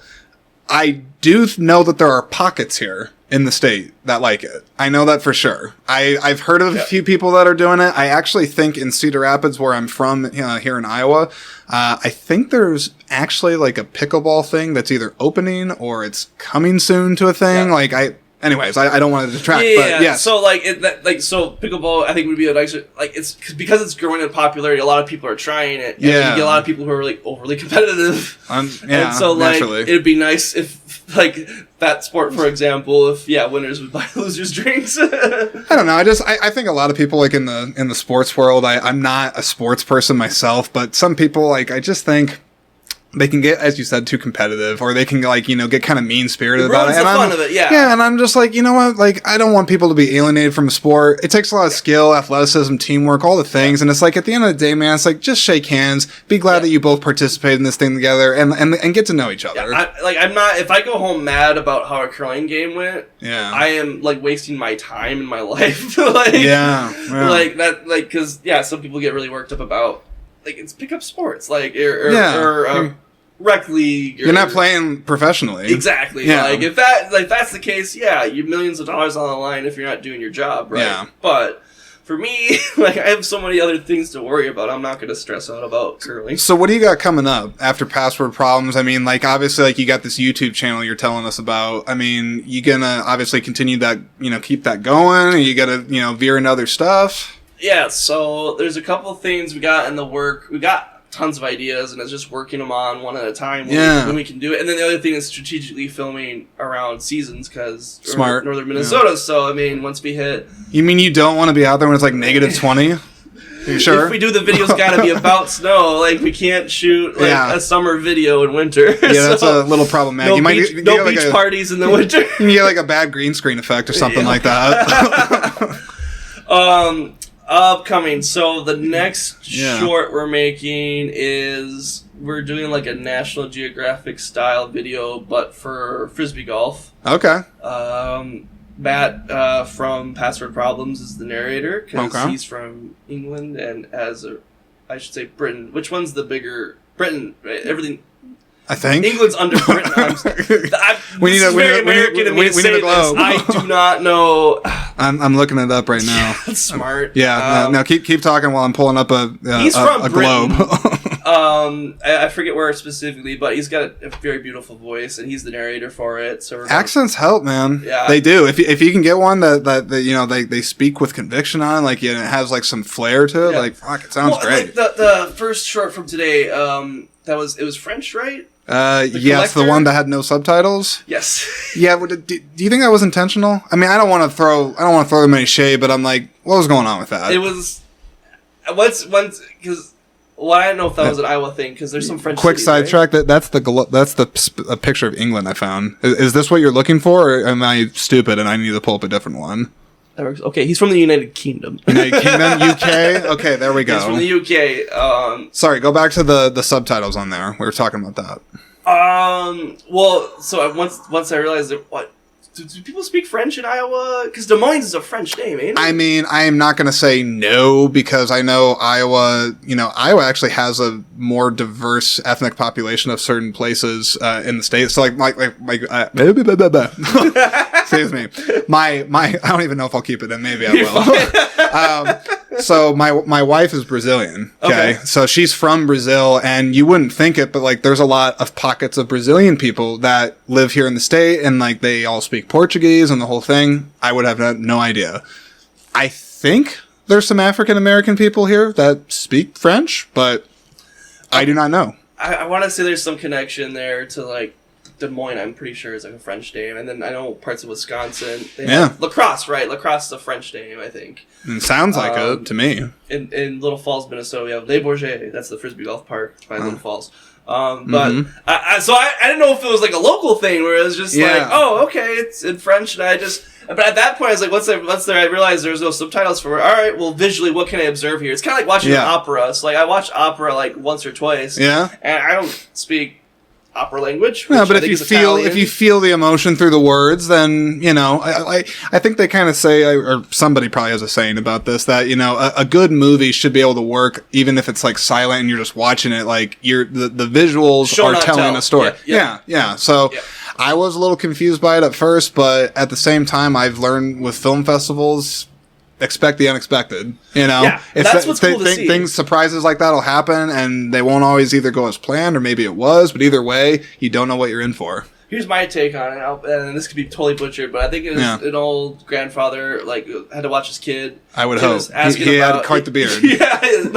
I do know that there are pockets here in the state that like it. I know that for sure. I've heard of a few people that are doing it. I actually think in Cedar Rapids, where I'm from, here in Iowa, I think there's actually like a pickleball thing that's either opening or it's coming soon to a thing. Yeah. Anyways, I don't want to detract, but yes. So so pickleball, I think would be a nicer it's because it's growing in popularity. A lot of people are trying it. You get a lot of people who are like overly competitive. And so naturally. It'd be nice if that sport, for example, if winners would buy losers drinks. I don't know. I think a lot of people like in the sports world. I'm not a sports person myself, but some people I just think they can get, as you said, too competitive, or they can get kind of mean-spirited about it. And the fun of it, yeah, and I'm just like, you know what? Like, I don't want people to be alienated from a sport. It takes a lot of skill, athleticism, teamwork, all the things. And it's like, at the end of the day, man, it's like, just shake hands. Be glad that you both participate in this thing together and get to know each other. I'm not, if I go home mad about how a curling game went, I am, wasting my time in my life. Because, some people get really worked up about, it's pickup sports, rec league. You're not playing professionally. Exactly. Yeah. If that's the case, you millions of dollars on the line if you're not doing your job, right? Yeah. But for me, I have so many other things to worry about. I'm not going to stress out about curling. So what do you got coming up after Password Problems? I mean, obviously, you got this YouTube channel you're telling us about. I mean, you gonna obviously continue that, keep that going? Or you gotta, veer into other stuff? Yeah, so there's a couple of things we got in the work. We got tons of ideas, and it's just working them on one at a time when we can do it. And then the other thing is strategically filming around seasons, because smart northern Minnesota. Yeah. So, I mean, once we hit... You mean you don't want to be out there when it's negative 20? Are you sure? If we do the videos, got to be about snow. We can't shoot a summer video in winter. Yeah, that's a little problematic. No beach parties in the winter. You can get a bad green screen effect or something like that. Upcoming. So the next short we're making is we're doing a National Geographic style video, but for frisbee golf. Okay. Matt from Password Problems is the narrator because he's from England and I should say Britain. Which one's the bigger Britain? Right? Everything. I think England's under Britain. We need a globe. I do not know. I'm looking it up right now. That's smart. Yeah. Now keep talking while I'm pulling up a globe. I forget where specifically, but he's got a very beautiful voice, and he's the narrator for it. So accents help, man. Yeah, they do. If you can get one that they speak with conviction on, it has some flair to it. Fuck, it sounds great. The first short from today, it was French, right? Yes, the one that had no subtitles. Yes. Yeah. Do you think that was intentional? I mean, I don't want to throw them any shade, but I'm like, what was going on with that? It was because. Well, I don't know if that was an Iowa thing because there's some French. Quick sidetrack. Right? That's a picture of England I found. Is this what you're looking for, or am I stupid and I need to pull up a different one? Okay, he's from the United Kingdom. United Kingdom, UK. Okay, there we go. He's from the UK. Sorry, go back to the subtitles on there. We were talking about that. Well, so once I realized that, what, do people speak French in Iowa? Because Des Moines is a French name, ain't it? I mean, I am not going to say no, because I know Iowa actually has a more diverse ethnic population of certain places in the state. So excuse me. My I don't even know if I'll keep it in. Maybe I will. So my wife is Brazilian. Okay. So she's from Brazil, and you wouldn't think it, but like there's a lot of pockets of Brazilian people that live here in the state, and like they all speak Portuguese and the whole thing. I would have no idea. I think there's some African American people here that speak French, but I do not know. I want to say there's some connection there to like Des Moines. I'm pretty sure is like a French name, and then I know parts of Wisconsin. Lacrosse, right? Lacrosse is a French name, I think. It sounds like it to me. In Little Falls, Minnesota, we have Les Bourgets. That's the Frisbee golf park by Little Falls. But I didn't know if it was like a local thing where it was just like, oh, okay, it's in French, and but at that point I was like, once I realized there was no subtitles for it. All right, well, visually, what can I observe here? It's kind of like watching an opera. So like I watch opera like once or twice. Yeah, and I don't speak opera language. Yeah, but if you feel the emotion through the words, then I think they kind of say, or somebody probably has a saying about this, that a good movie should be able to work even if it's like silent and you're just watching it. Like the visuals are telling a story. Yeah. So I was a little confused by it at first, but at the same time, I've learned with film festivals, expect the unexpected. Yeah, that's what's cool to see. Surprises like that'll happen, and they won't always either go as planned, or maybe it was. But either way, you don't know what you're in for. Here's my take on it, and this could be totally butchered, but I think it was an old grandfather had to watch his kid. I would hope he had quite the beard. And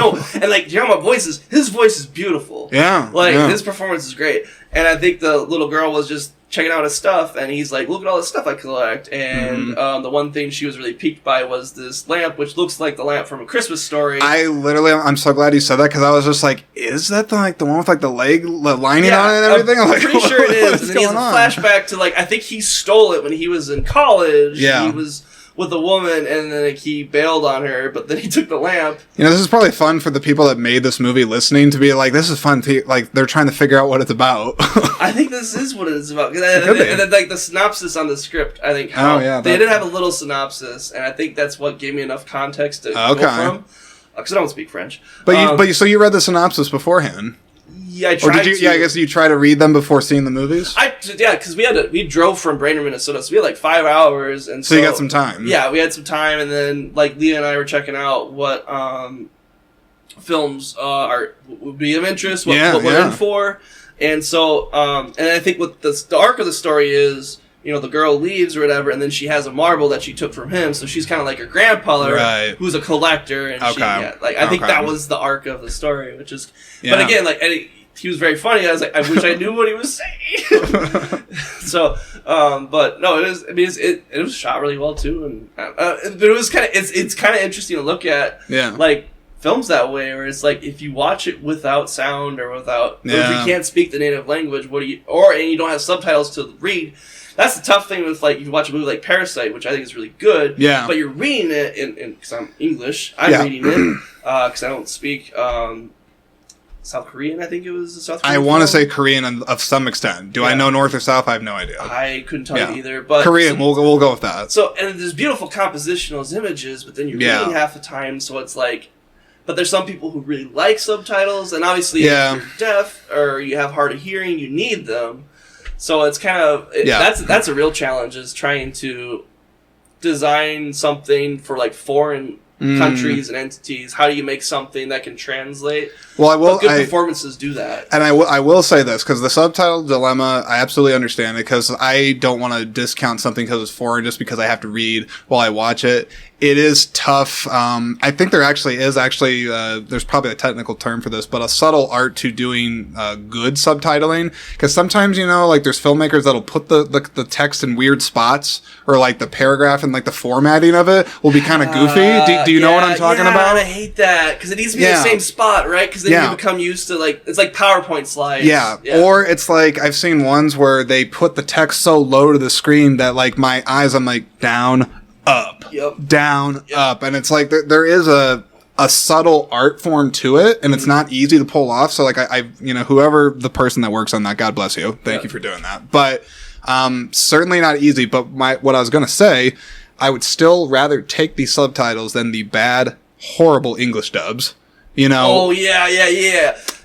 like, you know, his voice is beautiful. His performance is great, and I think the little girl was just checking out his stuff, and he's like, look at all this stuff I collect. And the one thing she was really piqued by was this lamp, which looks like the lamp from A Christmas Story. I'm so glad you said that, because I was just like, is that the one with like the leg lining on it and everything? I'm pretty sure it is. And then he has a flashback to like, I think he stole it when he was in college. Yeah. He was with a woman, and then like, he bailed on her, but then he took the lamp. This is probably fun for the people that made this movie listening to be like, this is fun. Like, they're trying to figure out what it's about. I think this is what it's about. And then like the synopsis on the script, I think they did have a little synopsis, and I think that's what gave me enough context to go from. Because I don't speak French. So you read the synopsis beforehand? Yeah, I tried to. Yeah, I guess you try to read them before seeing the movies? Because we drove from Brainerd, Minnesota, so we had like 5 hours. And so you got some time. Yeah, we had some time, and then like Leah and I were checking out what films would be of interest, what we're in for. And so, and I think what the arc of the story is, the girl leaves or whatever, and then she has a marble that she took from him, so she's kind of like her grandpa, who's a collector, and I think that was the arc of the story, which is, but again, like, he was very funny. I was like, I wish I knew what he was saying. So, but no, it was. I mean, it was shot really well too, and but it was kind of it's kind of interesting to look at. Yeah. Like films that way, where it's like if you watch it without sound or or if you can't speak the native language, and you don't have subtitles to read. That's the tough thing with, like, you watch a movie like Parasite, which I think is really good. Yeah. But you're reading it because I'm English. I'm reading it because I don't speak South Korean. I think it was a South Korean. I want to say Korean of some extent. Do I know North or South? I have no idea. I couldn't tell you either. But Korean, we'll go with that. So, and there's beautiful composition, those images, but then you're reading half the time, so it's like. But there's some people who really like subtitles, and obviously if you're deaf or you have hard of hearing, you need them. So it's kind of that's a real challenge, is trying to design something for like foreign countries and entities. How do you make something that can translate? Well, but good performances do that. And I will say this, because the subtitle dilemma, I absolutely understand it, because I don't want to discount something because it's foreign just because I have to read while I watch it. It is tough. I think there actually is there's probably a technical term for this, but a subtle art to doing good subtitling. Because sometimes, like there's filmmakers that'll put the text in weird spots, or like the paragraph and like the formatting of it will be kind of goofy. Do you know what I'm talking about? And I hate that, because it needs to be in the same spot, right? Because then you become used to, like, it's like PowerPoint slides. Yeah. Or it's like, I've seen ones where they put the text so low to the screen that like my eyes, I'm like down, up, Yep. down, up. And it's like there is a subtle art form to it, and it's not easy to pull off. So like I whoever the person that works on that, God bless you. Thank you for doing that. But certainly not easy. But what I was going to say, I would still rather take these subtitles than the bad, horrible English dubs. Oh, yeah.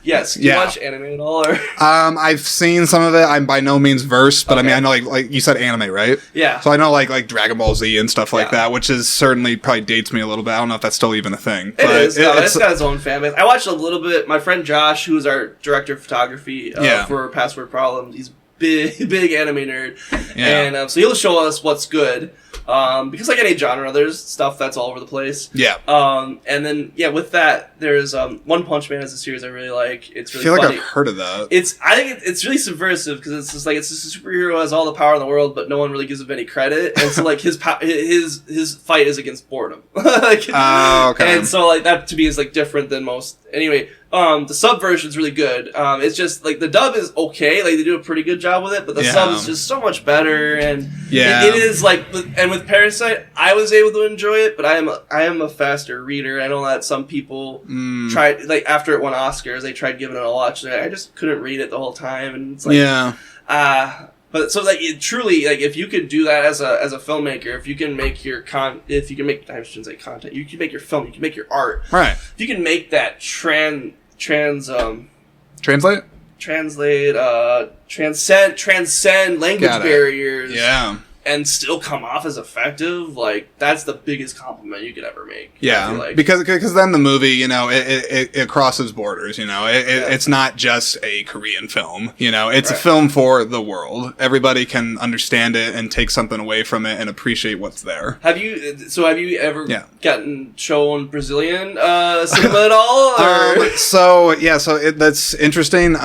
Yes. Do you watch anime at all? Or? I've seen some of it. I'm by no means versed, but I mean, I know like you said anime, right? Yeah. So I know like Dragon Ball Z and stuff like that, which is certainly probably dates me a little bit. I don't know if that's still even a thing. It is. It's got its own fan base. I watched a little bit. My friend Josh, who is our director of photography for Password Problems, he's big anime nerd, and so he'll show us what's good. Because like any genre, there's stuff that's all over the place. Yeah. And then with that, there's One Punch Man is a series I really like. It's really funny. Like I've heard of that. I think it's really subversive because it's just like it's just a superhero who has all the power in the world, but no one really gives him any credit. And so like his fight is against boredom. Okay. And so like that to me is like different than most. Anyway, the sub version's really good. It's just like the dub is okay, like they do a pretty good job with it, but the sub is just so much better, and it is like, and with Parasite, I was able to enjoy it, but I am a faster reader. I know that some people tried, like after it won Oscars, they tried giving it a watch, and I just couldn't read it the whole time, and it's like but so like it truly, like if you could do that as a filmmaker, if you can make your I shouldn't say content, you can make your film, you can make your art, right? If you can make that transcend language barriers, and still come off as effective, like that's the biggest compliment you could ever make. Yeah, like. because then the movie, it crosses borders. It's not just a Korean film. It's a film for the world. Everybody can understand it and take something away from it and appreciate what's there. Have you ever gotten shown Brazilian cinema at all? So that's interesting.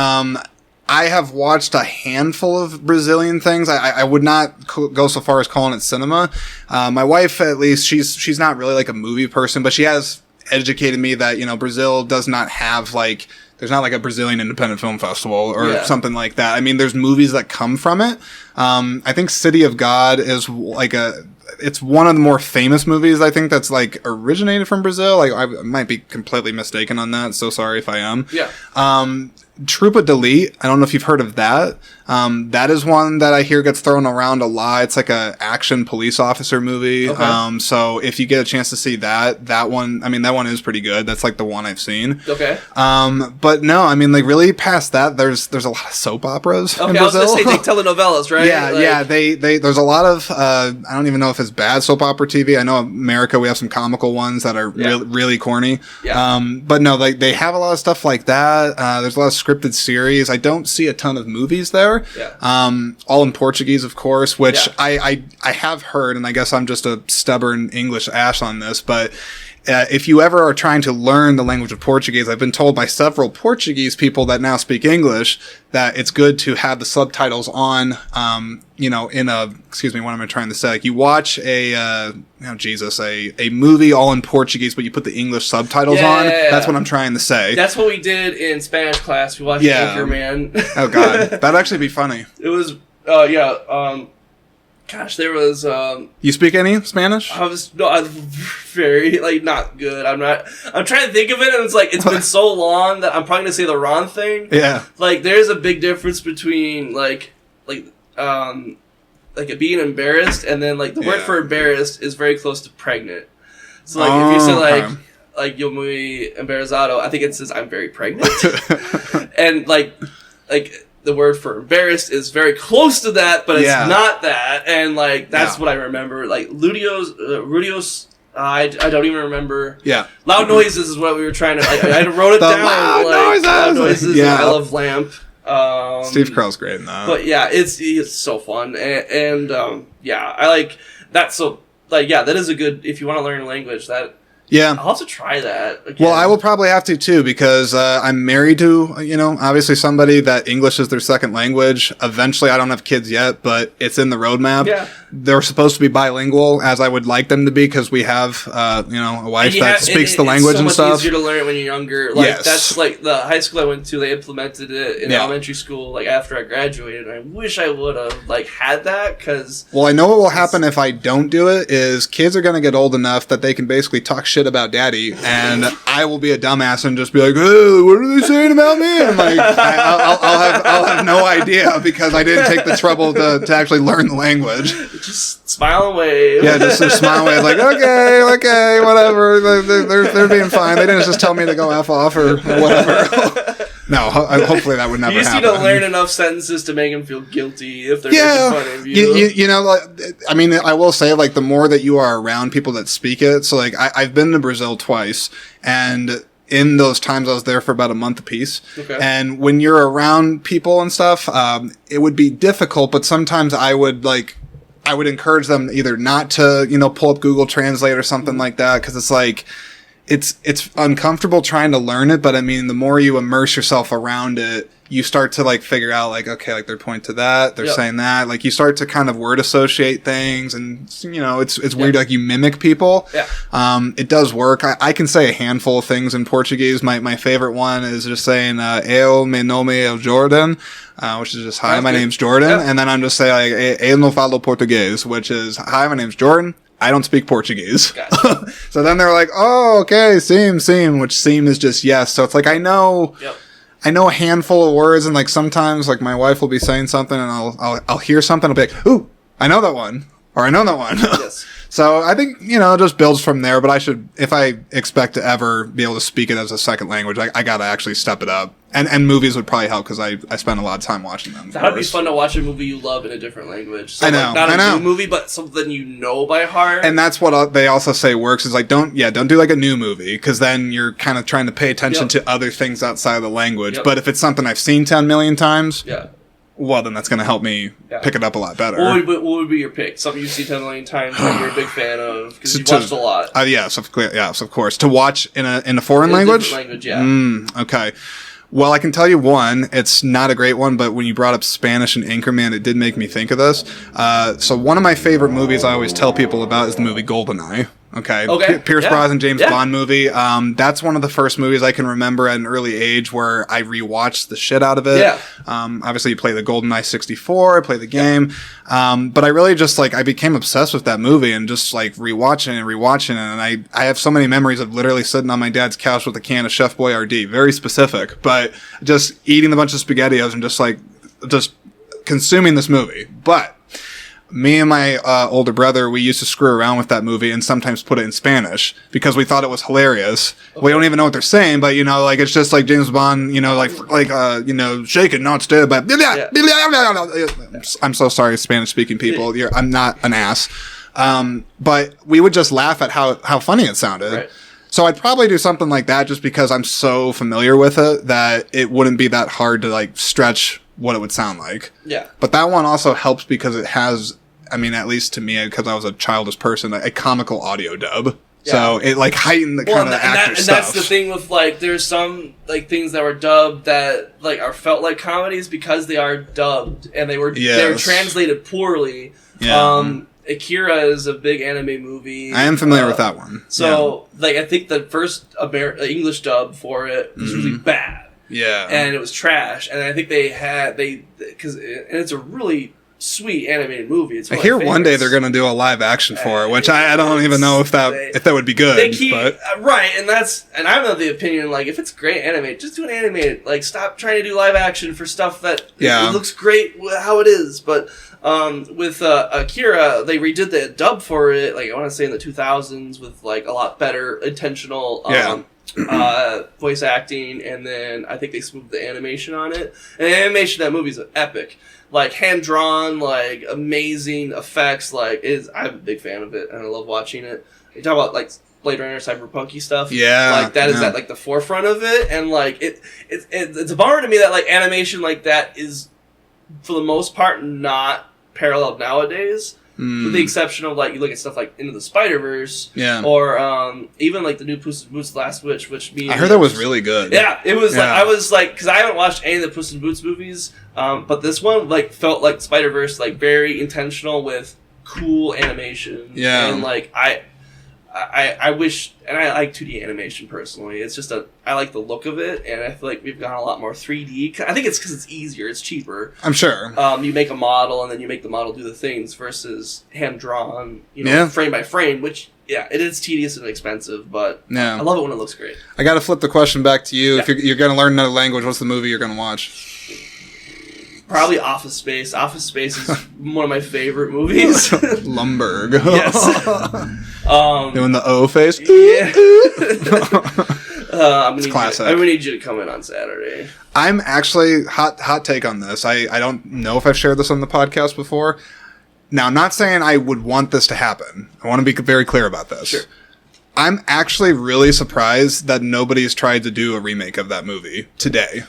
I have watched a handful of Brazilian things. I would not go so far as calling it cinema. My wife, at least, she's not really like a movie person, but she has educated me that, Brazil does not have there's not like a Brazilian independent film festival or something like that. I mean, there's movies that come from it. I think City of God is it's one of the more famous movies, I think, that's originated from Brazil. I might be completely mistaken on that. So sorry if I am. Yeah. Trupa Delete. I don't know if you've heard of that. That is one that I hear gets thrown around a lot. It's like a action police officer movie. Okay. So if you get a chance to see that one, I mean, that one is pretty good. That's the one I've seen. Okay. But no, I mean, really past that, there's a lot of soap operas in Brazil. I was going to say telenovelas, right? Yeah, They there's a lot of, I don't even know if it's bad soap opera TV. I know in America we have some comical ones that are really corny. Yeah. But no, they have a lot of stuff like that. There's a lot of scripted series. I don't see a ton of movies there. Yeah. All in Portuguese, of course, which I have heard, and I guess I'm just a stubborn English ass on this, but if you ever are trying to learn the language of Portuguese, I've been told by several Portuguese people that now speak English that it's good to have the subtitles on, excuse me, what am I trying to say? You watch a movie all in Portuguese, but you put the English subtitles on. That's what I'm trying to say. That's what we did in Spanish class. We watched Anchorman. Oh, God. That'd actually be funny. It was, gosh, there was... you speak any Spanish? I'm very, not good. I'm trying to think of it, and it's been so long that I'm probably going to say the wrong thing. Yeah. There's a big difference between, being embarrassed, and then, the word for embarrassed is very close to pregnant. So, if you say, yo muy embarazado, I think it says I'm very pregnant. And, the word for embarrassed is very close to that, but it's not that. And, that's what I remember. Rudios, I don't even remember. Yeah. Loud Noises is what we were trying to... I wrote it down. Loud Noises. Yeah. I love Lamp. Steve Carell's great in that. But, it's so fun. And I like that. So, that is a good... If you want to learn a language, that... Yeah. I'll have to try that again. Well, I will probably have to too, because I'm married to, obviously somebody that English is their second language. Eventually, I don't have kids yet, but it's in the roadmap. Yeah. they're supposed to be bilingual, as I would like them to be, because we have, a wife that speaks the language and stuff. It's so much easier to learn it when you're younger. Like, that's like the high school I went to, they implemented it in elementary school, like, after I graduated. And I wish I would have, like, had that, because... Well, I know what will happen if I don't do it is kids are going to get old enough that they can basically talk shit about daddy, and I will be a dumbass and just be like, hey, what are they saying about me? And like, I'll have no idea because I didn't take the trouble to actually learn the language. Just smile and wave. Yeah, just smile and wave, like, okay, whatever. They're being fine. They didn't just tell me to go F off or whatever. No, hopefully that would never happen. You just need to learn enough sentences to make them feel guilty if they're making fun of you. You know, like, I mean, I will say, like, the more that you are around people that speak it, so, like, I've been to Brazil twice, and in those times I was there for about a month apiece. Okay. And when you're around people and stuff, it would be difficult, but sometimes I would encourage them either not to, pull up Google Translate or something like that, because it's like, it's uncomfortable trying to learn it, but I mean, the more you immerse yourself around it, you start to like figure out like, okay, like they're pointing to that, they're saying that, like you start to kind of word associate things, and it's weird, like you mimic people. Yeah. It does work. I can say a handful of things in Portuguese. My favorite one is just saying, eu me nome é Jordan, which is just, hi, my name's Jordan. Yeah. And then I'm just saying, like, eu não falo português, which is, hi, my name's Jordan. I don't speak Portuguese. Gotcha. So then they're like, oh, okay, sim, which sim is just yes. So it's like, I know a handful of words, and like sometimes like my wife will be saying something and I'll hear something, I'll be like, ooh, I know that one. Or I know that one. Yes. So I think, it just builds from there, but if I expect to ever be able to speak it as a second language, I gotta actually step it up. And movies would probably help because I spend a lot of time watching them. That'd be fun to watch a movie you love in a different language. So I know. Like, not a new movie, but something you know by heart. And that's what they also say works is like, don't do like a new movie, because then you're kind of trying to pay attention to other things outside of the language. But if it's something I've seen 10 million times, well, then that's going to help me pick it up a lot better. What would be your pick? Something you've seen 10 million times that you're a big fan of because you watched a lot. Yes, of course. To watch in a foreign language? Language, yeah. Okay. Well, I can tell you one. It's not a great one, but when you brought up Spanish and Anchorman, it did make me think of this. So one of my favorite movies I always tell people about is the movie GoldenEye. Okay. Pierce Brosnan, James Bond movie. That's one of the first movies I can remember at an early age where I rewatched the shit out of it. Yeah. Obviously, you play the GoldenEye 64, I play the game. But I really just I became obsessed with that movie and just rewatching it. And I have so many memories of literally sitting on my dad's couch with a can of Chef Boyardee, very specific, but just eating a bunch of SpaghettiOs and just consuming this movie. But me and my older brother, we used to screw around with that movie and sometimes put it in Spanish because we thought it was hilarious. Okay. We don't even know what they're saying, but it's just like James Bond, shake it, not stir, but I'm so sorry, Spanish speaking people. I'm not an ass. But we would just laugh at how funny it sounded. Right. So I'd probably do something like that just because I'm so familiar with it that it wouldn't be that hard to stretch what it would sound like. Yeah. But that one also helps because it has, at least to me, because I was a childish person, a comical audio dub. Yeah. So it heightened the kind of actor stuff. And that's the thing with there's some things that were dubbed that are felt like comedies because they are dubbed and they were translated poorly. Yeah. Akira is a big anime movie. I am familiar with that one. So I think the first English dub for it was really bad. Yeah. And it was trash. And I think because it's a really sweet animated movie. It's I hear one day they're going to do a live action for it, which I don't even know if that would be good. Right, and I'm of the opinion if it's great animated, just do an animated. Stop trying to do live action for stuff that it looks great how it is. But with Akira, they redid the dub for it. I want to say in the 2000s with a lot better intentional. Voice acting, and then I think they smoothed the animation on it. And the animation of that movie is epic. Hand drawn, amazing effects. I'm a big fan of it, and I love watching it. You talk about Blade Runner, cyberpunky stuff. Yeah, that is at the forefront of it, and it's a bummer to me that animation like that is, for the most part, not paralleled nowadays. With the exception of you look at stuff like Into the Spider-Verse, or even the new Puss in Boots: Last Wish, which I heard that was really good. Yeah, it was. I was because I haven't watched any of the Puss in Boots movies, but this one felt like Spider-Verse, very intentional with cool animation. Yeah. And like I wish, and I like 2D animation personally. It's just I like the look of it, and I feel like we've gone a lot more 3D. I think it's because it's easier, it's cheaper. I'm sure. You make a model, and then you make the model do the things versus hand drawn, frame by frame. Which it is tedious and expensive, but I love it when it looks great. I got to flip the question back to you. Yeah. If you're going to learn another language, what's the movie you're going to watch? Probably Office Space. Office Space is one of my favorite movies. Lumberg. Yes. Doing the O face. Yeah. It's classic. I'm gonna need you to come in on Saturday. I'm actually hot take on this. I don't know if I've shared this on the podcast before. Now, I'm not saying I would want this to happen. I want to be very clear about this. Sure. I'm actually really surprised that nobody's tried to do a remake of that movie today.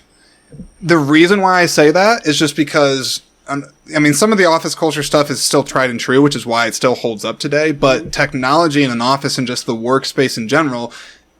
The reason why I say that is just because, some of the office culture stuff is still tried and true, which is why it still holds up today. But technology in an office and just the workspace in general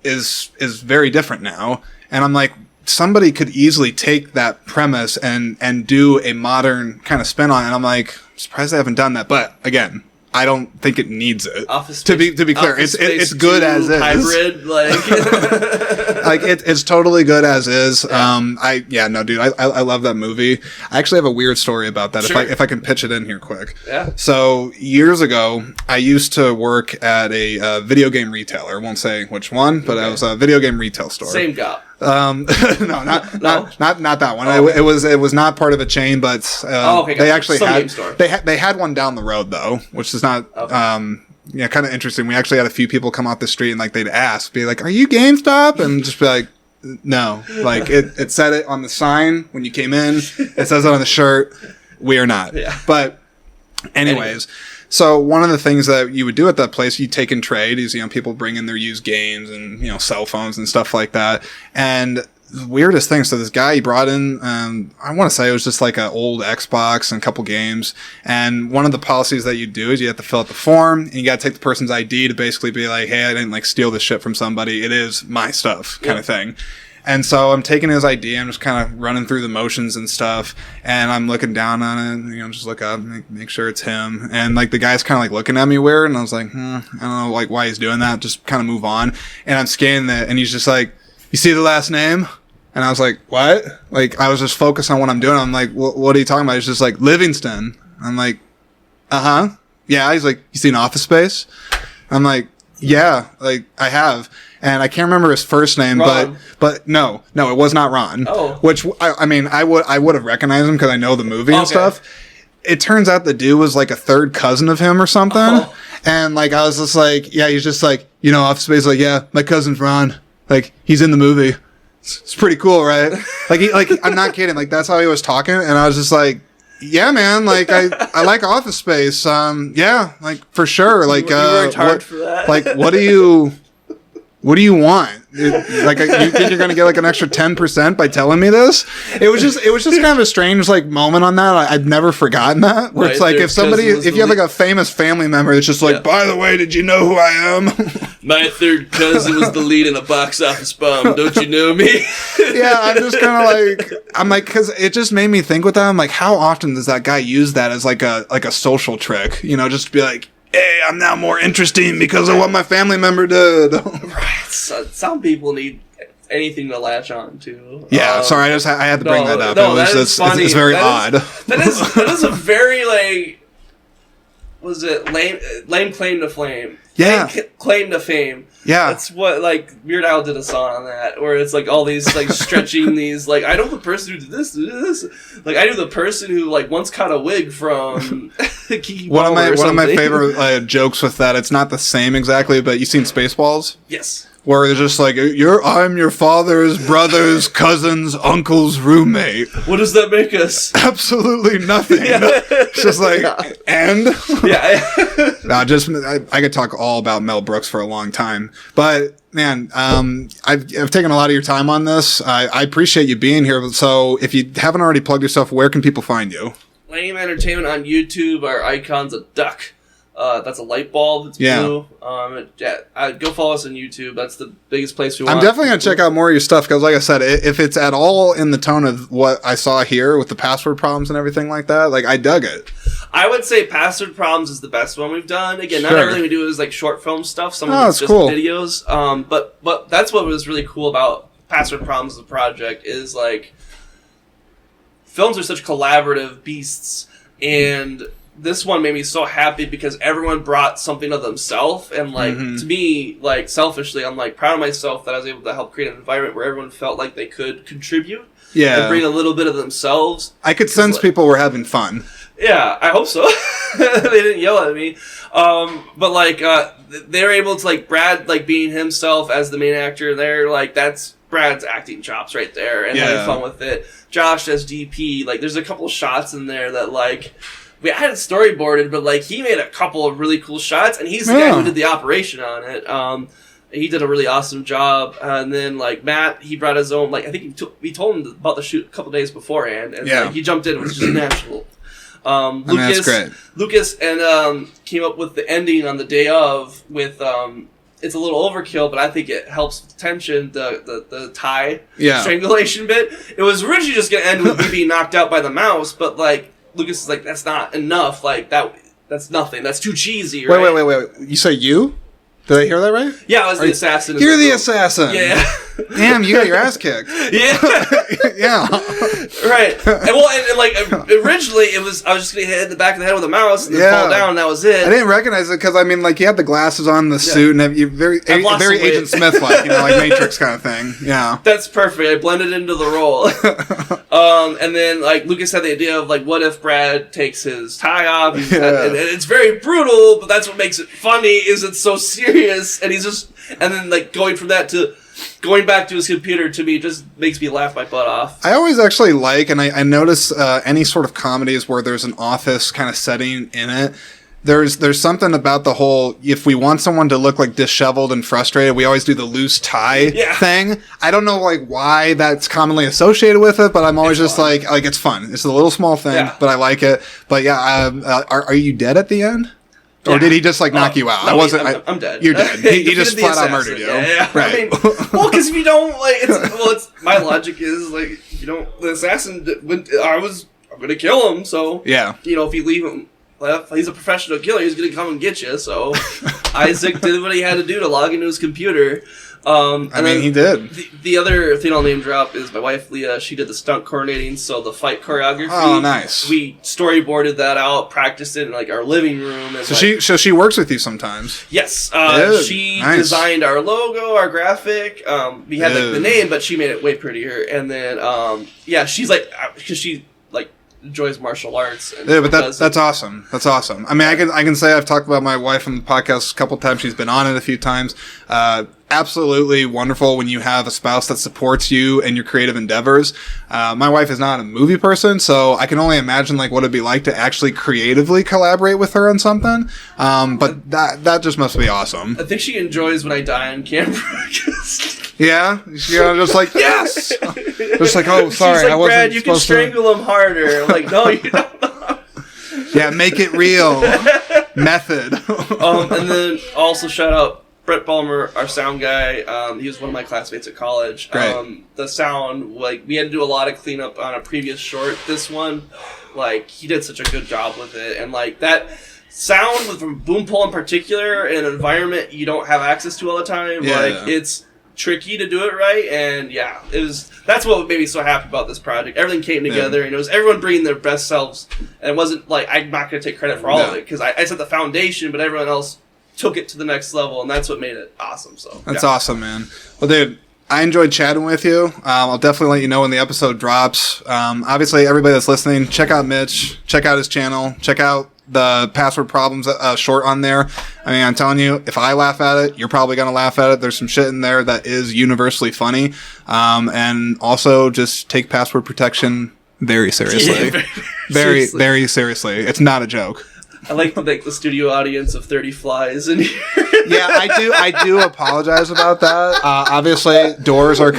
is very different now. And I'm like, somebody could easily take that premise and do a modern kind of spin on it. And I'm like, I'm surprised they haven't done that. But again, I don't think it needs it. Office to be clear, it's good as is. Hybrid, like it's totally good as is. Dude, I love that movie. I actually have a weird story about that. Sure. If I can pitch it in here quick. Yeah. So years ago, I used to work at a video game retailer. I won't say which one, but it was a video game retail store. Same guy. No, not that one. Oh, okay. It was not part of a chain, but they actually they had one down the road though, which is not kind of interesting. We actually had a few people come off the street and like they'd be like, "Are you GameStop?" and just be like, "No." Like it said it on the sign when you came in. It says it on the shirt. We are not. Yeah. But anyways. So one of the things that you would do at that place, you take and trade is, people bring in their used games and, cell phones and stuff like that. And the weirdest thing, so this guy, he brought in, I want to say it was just like an old Xbox and a couple games. And one of the policies that you do is you have to fill out the form and you got to take the person's ID to basically be like, hey, I didn't steal this shit from somebody. It is my stuff kind of thing. And so I'm taking his ID, I'm just kind of running through the motions and stuff, and I'm looking down on it, just look up, make sure it's him. And the guy's kind of looking at me weird, and I was like, I don't know why he's doing that, just kind of move on. And I'm scanning it, and he's just like, you see the last name? And I was like, what? I was just focused on what I'm doing. I'm like, what are you talking about? He's just like, Livingston. I'm like, uh-huh. Yeah, he's like, you seen Office Space? I'm like, yeah, I have. And I can't remember his first name, but no, it was not Ron. Oh. Which, I would have recognized him because I know the movie and stuff. It turns out the dude was a third cousin of him or something. Oh. And I was just like, yeah, he's just like, Office Space, yeah, my cousin's Ron. He's in the movie. It's pretty cool, right? I'm not kidding. That's how he was talking. And I was just like, yeah, man, I like Office Space. Yeah, for sure. You worked hard for that. What do you want? You think you're going to get an extra 10% by telling me this? It was just kind of a strange moment on that. I'd never forgotten that. Where it's if you have a famous family member, it's just by the way, did you know who I am? My third cousin was the lead in a box office bomb. Don't you know me? Yeah, I'm just kind of because it just made me think with that. I'm like, how often does that guy use that as a social trick? Just to be like, hey, I'm now more interesting because of what my family member did. Right. So, some people need anything to latch on to. Yeah, sorry, I had to bring that up. It's very odd. That is a very was it lame claim to fame? Yeah, claim to fame. Yeah, that's what Weird Al did a song on that, where it's all these stretching these I know the person who did this. I knew the person who once caught a wig from Kiki one of my favorite jokes with that. It's not the same exactly, but you seen Spaceballs? Yes. Where they're just I'm your father's brother's cousin's uncle's roommate. What does that make us? Absolutely nothing. Yeah. It's just and? Yeah. I could talk all about Mel Brooks for a long time. But, man, I've taken a lot of your time on this. I appreciate you being here. So, if you haven't already plugged yourself, where can people find you? Lame Entertainment on YouTube. Our icon's a duck. That's a light bulb. It's blue. Go follow us on YouTube. That's the biggest place we want. I'm definitely going to check out more of your stuff because, like I said, if it's at all in the tone of what I saw here with the password problems and everything like that, I dug it. I would say Password Problems is the best one we've done. Again, not everything we do is like short film stuff. Some of it's just videos. But that's what was really cool about Password Problems as a project is like films are such collaborative beasts, and this one made me so happy because everyone brought something of themselves, and like to me, like selfishly, I'm like proud of myself that I was able to help create an environment where everyone felt like they could contribute, and bring a little bit of themselves. I could sense people were having fun. Yeah, I hope so. They didn't yell at me, but like they were able to like Brad like being himself as the main actor there, like that's Brad's acting chops right there, and having fun with it. Josh as DP, like there's a couple shots in there that like. I had it storyboarded, but like he made a couple of really cool shots, and he's the guy who did the operation on it. He did a really awesome job. And then like Matt, he brought his own. Like I think we told him about the shoot a couple days beforehand, and like, he jumped in. It was just natural. Lucas and came up with the ending on the day of with. It's a little overkill, but I think it helps with tension. The tie strangulation bit. It was originally just going to end with me being knocked out by the mouse, but like. Lucas is like, that's not enough. Like, that's nothing. That's too cheesy, right? Wait. You say you? Did I hear that right? Yeah, I was the assassin. You're the assassin. Yeah. Damn, you got your ass kicked. Yeah. Yeah. Right. And like originally I was just gonna hit the back of the head with a mouse and then fall down, and that was it. I didn't recognize it because I mean, like you had the glasses on, the suit, and you very Agent Smith like, like Matrix kind of thing. Yeah. That's perfect. I blended into the role. And then like Lucas had the idea of like, what if Brad takes his tie off? And it's very brutal, but that's what makes it funny. Is it's so serious, and then like going from that to going back to his computer to me just makes me laugh my butt off. I always actually like, and I notice any sort of comedies where there's an office kind of setting in it. There's something about the whole, if we want someone to look like disheveled and frustrated, we always do the loose tie thing. I don't know like why that's commonly associated with it, but I'm always it's just fun. like it's fun. It's a little small thing, but I like it. But are you dead at the end? Or did he just like knock you out? No, I'm dead. You're dead. He just flat out murdered you. Yeah. Right. I mean, well, because if you don't like, it's my logic is like, you know, the assassin. I'm gonna kill him. So you know, if you leave him, he's a professional killer. He's gonna come and get you. So Isaac did what he had to do to log into his computer. He did. The other thing I'll name drop is my wife, Leah. She did the stunt coordinating, so the fight choreography. Oh, nice. We storyboarded that out, practiced it in like our living room. And, she works with you sometimes. Yes. She designed our logo, our graphic. We had like the name, but she made it way prettier. And then, she's like, because she like enjoys martial arts. But that's awesome. That's awesome. I mean, I can say I've talked about my wife on the podcast a couple times. She's been on it a few times. Absolutely wonderful when you have a spouse that supports you and your creative endeavors. My wife is not a movie person, so I can only imagine like what it'd be like to actually creatively collaborate with her on something. But that just must be awesome. I think she enjoys when I die on camera. Yeah, just like yes, just like oh sorry, she's like, I wasn't. Brad, you can strangle him harder. I'm like, no, you don't. Yeah, make it real. Method. And then also shout out Brett Balmer, our sound guy. He was one of my classmates at college. The sound, like we had to do a lot of cleanup on a previous short. This one, like he did such a good job with it, and like that sound from Boom Pole in particular, in an environment you don't have access to all the time. It's tricky to do it right, and that's what made me so happy about this project. Everything came together, and it was everyone bringing their best selves, and it wasn't like I'm not going to take credit for all of it because I set the foundation, but everyone else took it to the next level, and that's what made it awesome. So that's awesome, man. Well, dude, I enjoyed chatting with you. I'll definitely let you know when the episode drops. Obviously, everybody that's listening, check out Mitch, check out his channel, check out the Password Problems short on there. I mean, I'm telling you, if I laugh at it, you're probably going to laugh at it. There's some shit in there that is universally funny. And also just take password protection very seriously. Very, very seriously. It's not a joke. I like the studio audience of 30 flies in here. Yeah, I do apologize about that. Obviously, doors are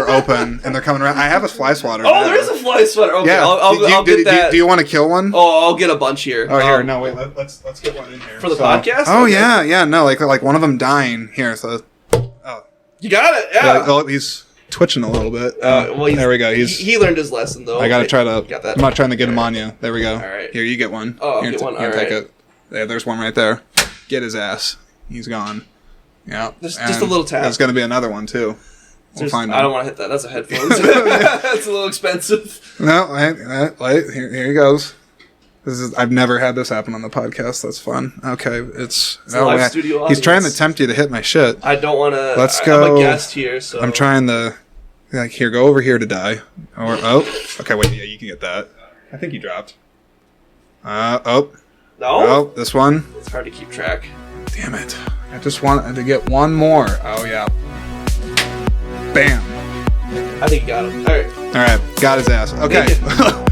open and they're coming around. I have a fly swatter. Oh, there is a fly swatter. Okay, yeah. I'll get that. Do you want to kill one? Oh, I'll get a bunch here. Oh, here. No, wait. Let's get one in here for the podcast. Oh, okay. Yeah. No, like one of them dying here. So, you got it. Yeah. He's twitching a little bit. Well, there we go. He learned his lesson, though. I gotta try to. Got that. I'm not trying to get him on you. There we go. All right. Here, you get one. Oh, I'll Here, get one. Here, All take right. it. There's one right there. Get his ass. He's gone. Yeah. Just a little tap. There's gonna be another one too. We'll find him. I don't want to hit that. That's a headphones. That's a little expensive. No, wait. Here he goes. I've never had this happen on the podcast. That's fun. Okay, it's a live studio audience. He's trying to tempt you to hit my shit. I don't want to. Let's go. I'm a guest here, so I'm trying to. Here, go over here to die. Or okay, wait. Yeah, you can get that. I think he dropped. No. Oh, this one. It's hard to keep track. Damn it! I just wanted to get one more. Oh yeah. Bam. I think you got him. All right. Got his ass. Okay.